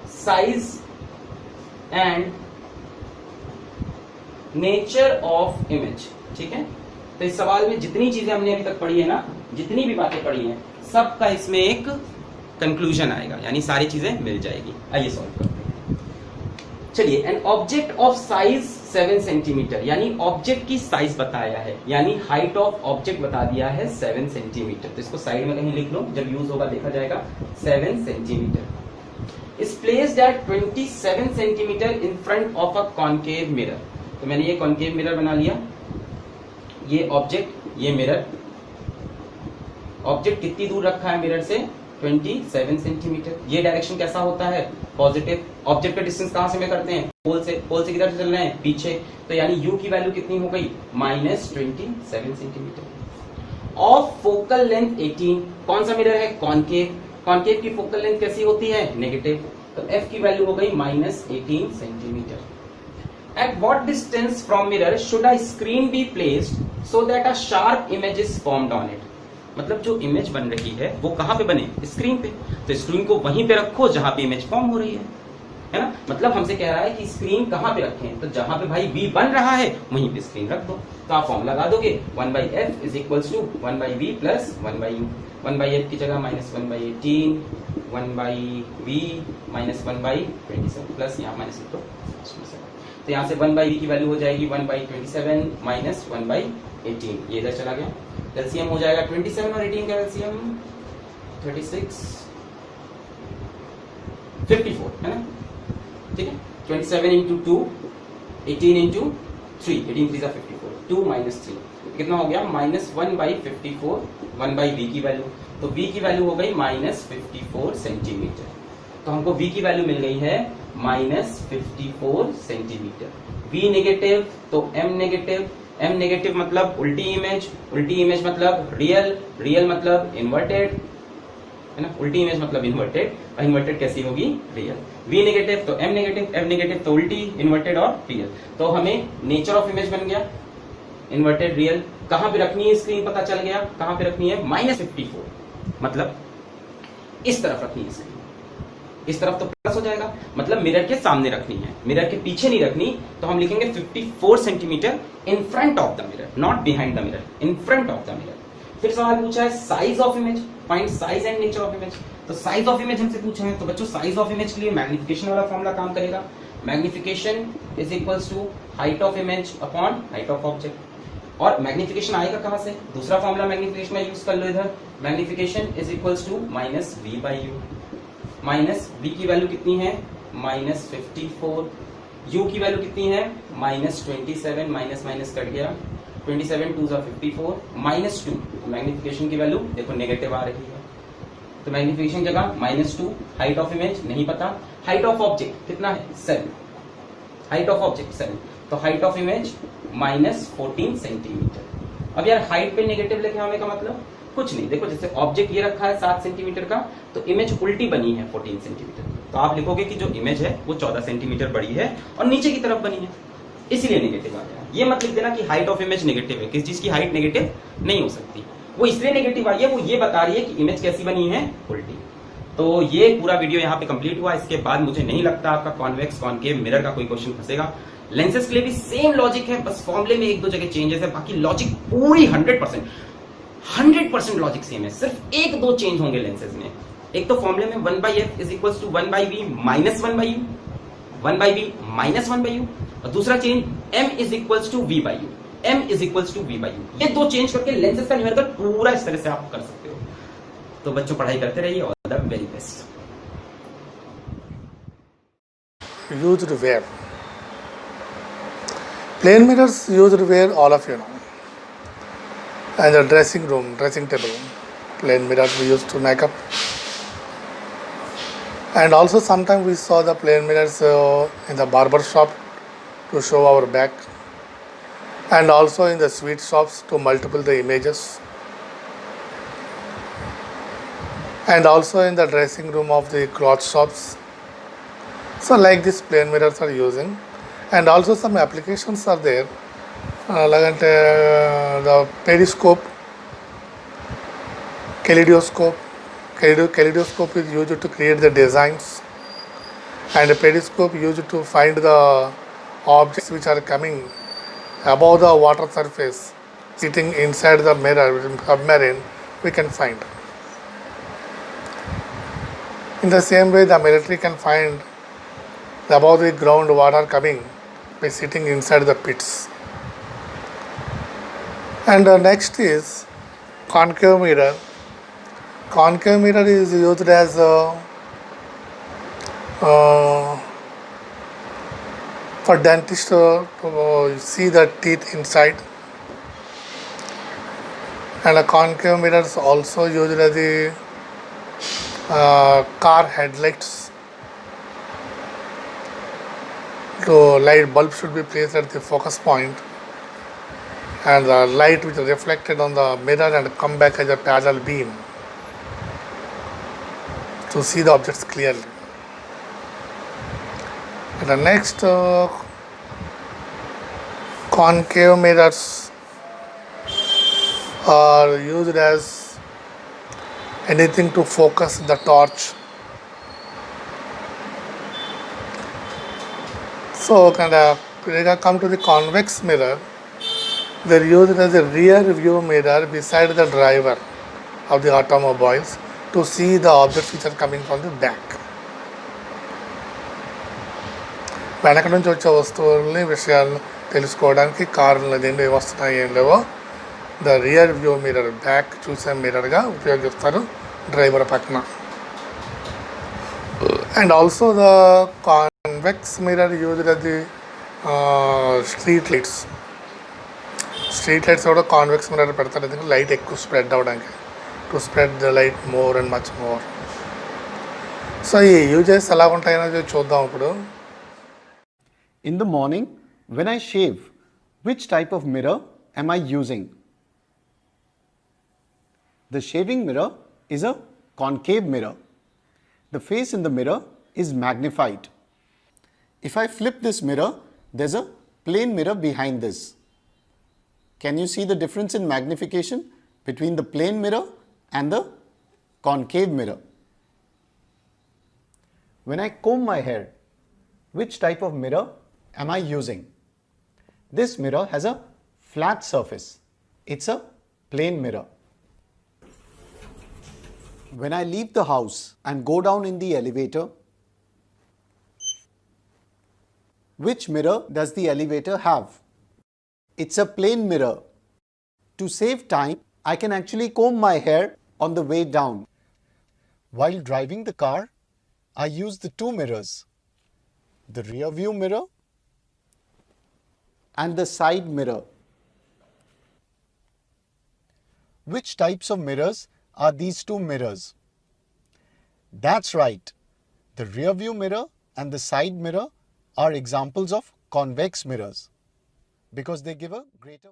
size and nature of image, ठीक है। तो इस सवाल में जितनी चीजें हमने अभी तक पढ़ी है ना, जितनी भी बातें पढ़ी हैं, सबका इसमें एक कंक्लूजन आएगा, यानी सारी चीजें मिल जाएगी। आइए सॉल्व करते हैं। चलिए, an object of size 7 centimetre, यानी ऑब्जेक्ट की साइज बताया है, यानी हाइट ऑफ ऑब्जेक्ट बता दिया है 7 सेंटीमीटर। तो इसको साइड में कहीं लिख लो, जब यूज होगा देखा जाएगा। 7 centimetre is placed at 27 centimetre in front of a concave mirror. तो मैंने ये कॉन्केव मिरर बना लिया, ये ऑब्जेक्ट, ये मिरर। ऑब्जेक्ट कितनी दूर रखा है मिरर से, 27 सेंटीमीटर। ये डायरेक्शन कैसा होता है, पॉजिटिव। ऑब्जेक्ट का डिस्टेंस कहां से में करते हैं, पोल से। पोल से किधर चल रहे हैं, पीछे। तो यानी u की वैल्यू कितनी हो गई, -27 सेंटीमीटर। ऑफ फोकल लेंथ 18, कौन सा मिरर है, कॉन्केव। कॉन्केव की फोकल लेंथ कैसी होती है, नेगेटिव। तो f की वैल्यू हो गई -18 centimetre. At what distance from mirror should a screen be placed so that a sharp image is formed on it? मतलब जो इमेज बन रही है वो कहां पे बने, स्क्रीन पे। तो स्क्रीन को वहीं पे रखो जहां पे इमेज फॉर्म हो रही है ना। मतलब हमसे कह रहा है कि स्क्रीन कहां पे रखें, तो जहां पे भाई V बन रहा है वहीं पे स्क्रीन रख दो। तो आप फॉर्म लगा दोगे, 1/f is equals to 1/v plus 1/u। 1/f की जगह -1/18, 1/v माइनस 1/27 प्लस यहाँ माइनस लिख दो। तो यहाँ से 1/v की वैल्यू हो जाएगी 1/27 माइनस 1/18, ये इधर चला गया। एलसीएम हो जाएगा 27 और 18 का एलसीएम 36, 54 है ना, ठीक है। 27 इंटू 2, 18 इंटू 3, 18 3 54, 2 माइनस 3 कितना हो गया, -1/54, 1/v की वैल्यू। तो v की वैल्यू हो गई -54 सेंटीमीटर। तो हमको v की वैल्यू मिल गई है -54 सेंटीमीटर। v नेगेटिव तो m नेगेटिव, M नेगेटिव मतलब उल्टी इमेज मतलब रियल, रियल मतलब इन्वर्टेड, है ना, उल्टी इमेज मतलब इन्वर्टेड, और इन्वर्टेड कैसी होगी, रियल। V नेगेटिव तो M नेगेटिव, M नेगेटिव तो उल्टी, इन्वर्टेड और रियल। तो हमें नेचर ऑफ इमेज बन गया इन्वर्टेड रियल। कहां पे रखनी है स्क्रीन पता चल गया, कहां पे रखनी है, -54 मतलब इस तरफ रखनी है स्क्रीन, इस तरफ तो प्लस हो जाएगा, मतलब मिरर के सामने रखनी है, मिरर के पीछे नहीं रखनी। तो हम लिखेंगे 54 centimetre in front of the mirror, not behind the mirror, in front of the mirror. फिर सवाल पूछा है size of image, find size and nature of image. तो साइज ऑफ इमेज हमसे पूछा है, तो बच्चों साइज ऑफ इमेज के लिए मैग्निफिकेशन वाला फॉर्मूला काम करेगा। Magnification is equals to height of image upon height of object. और मैग्निफिकेशन आएगा कहां से, दूसरा फॉर्मूला मैग्निफिकेशन में यूज कर लो इधर, magnification is equals to -v/u। Minus v की वैल्यू कितनी है, -54, u की वैल्यू कितनी है, -27, माइनस माइनस कट गया, 27 2 54, -2, मैग्निफिकेशन की वैल्यू देखो नेगेटिव आ रही है, तो मैग्निफिकेशन जगह -2, हाइट ऑफ इमेज नहीं पता, हाइट ऑफ ऑब्जेक्ट कितना है 7, हाइट ऑफ ऑब्जेक्ट 7, तो हाइट ऑफ इमेज -14 सेंटीमीटर। अब यार हाइट पे नेगेटिव लेके आने का मतलब कुछ नहीं, देखो जैसे ऑब्जेक्ट ये रखा है 7 सेंटीमीटर का, तो इमेज उल्टी बनी है 14 सेंटीमीटर, तो आप लिखोगे कि जो इमेज है वो 14 सेंटीमीटर बड़ी है और नीचे की तरफ बनी है, इसीलिए नेगेटिव आ गया। ये मत लिख देना कि हाइट ऑफ इमेज नेगेटिव है, किसी चीज की हाइट नेगेटिव नहीं हो सकती, वो इसलिए नेगेटिव आई है, वो ये बता रही है कि इमेज कैसी बनी है, उल्टी। तो ये पूरा वीडियो यहाँ पे कंप्लीट हुआ। इसके बाद मुझे नहीं लगता आपका कॉन्वेक्स कॉनकेव मिरर का कोई क्वेश्चन फंसेगा। लेंसेज के लिए भी सेम लॉजिक है, बस फॉर्मूले में 1-2 जगह चेंजेस है, बाकी लॉजिक पूरी 100% लॉजिक सेम है, सिर्फ 1-2 चेंज होंगे लेंसेज में। एक तो फॉर्मूले में 1/f is equals to 1/v minus 1/u, 1/v minus 1/u, और दूसरा change m is equals to v/u, m is equals to v/u। ये 2 चेंज करके लेंसेज का न्यूमेरिकल पूरा इस तरह से आप कर सकते हो। तो बच्चों पढ़ाई करते रहिए, all the very best. Used where? Plane mirrors used where, all of you know. And the dressing room, dressing table, plane mirrors we used to make up. And also sometimes we saw the plane mirrors in the barber shop to show our back, and also in the sweet shops to multiple the images, and also in the dressing room of the cloth shops. So like this plane mirrors are using, and also some applications are there, like the periscope, kaleidoscope. Kaleidoscope is used to create the designs, and the periscope used to find the objects which are coming above the water surface, sitting inside the mirror, submarine, we can find. In the same way, the military can find above the ground water coming by sitting inside the pits. And next is concave mirror. Concave mirror is used as for dentist to see the teeth inside. And a concave mirror is also used as the car headlights. So light bulb should be placed at the focus point, and the light which is reflected on the mirror and come back as a parallel beam to see the objects clearly. And the next concave mirrors are used as anything to focus the torch. So when I come to the convex mirror, they are used as a rear view mirror beside the driver of the automobiles to see the objects which are coming from the back. వెనక నుంచి వచ్చే వస్తువుల్ని విషయాలను తెలుసుకోవడానికి కార్లు దేని వస్తున్నాయి ఏం లేవో the rear view mirror back చూసే మిర్రర్గా ఉపయోగిస్తారు డ్రైవర్ పక్కన. And also the convex mirror used as the street lights. Street lights కూడా కాన్వెక్స్ మిర్రర్ పెడతారు, ఎందుకంటే లైట్ ఎక్కువ స్ప్రెడ్ అవ్వడానికి, to spread the light more and much more. So ఈ uses ఎలా ఉంటాయనేది చూద్దాం ఇప్పుడు. In the morning, when I shave, Which type of mirror am I using? The shaving mirror is a concave mirror. The face in the mirror is magnified. If I flip this mirror, there's a plane mirror behind this. Can you see the difference in magnification between the plane mirror and the concave mirror? When I comb my hair, which type of mirror am I using? This mirror has a flat surface. It's a plane mirror. When I leave the house and go down in the elevator, which mirror does the elevator have? It's a plane mirror. To save time, I can actually comb my hair on the way down. While driving the car, I use the two mirrors, the rear view mirror and the side mirror. Which types of mirrors are these two mirrors? That's right. The rear view mirror and the side mirror are examples of convex mirrors because they give a greater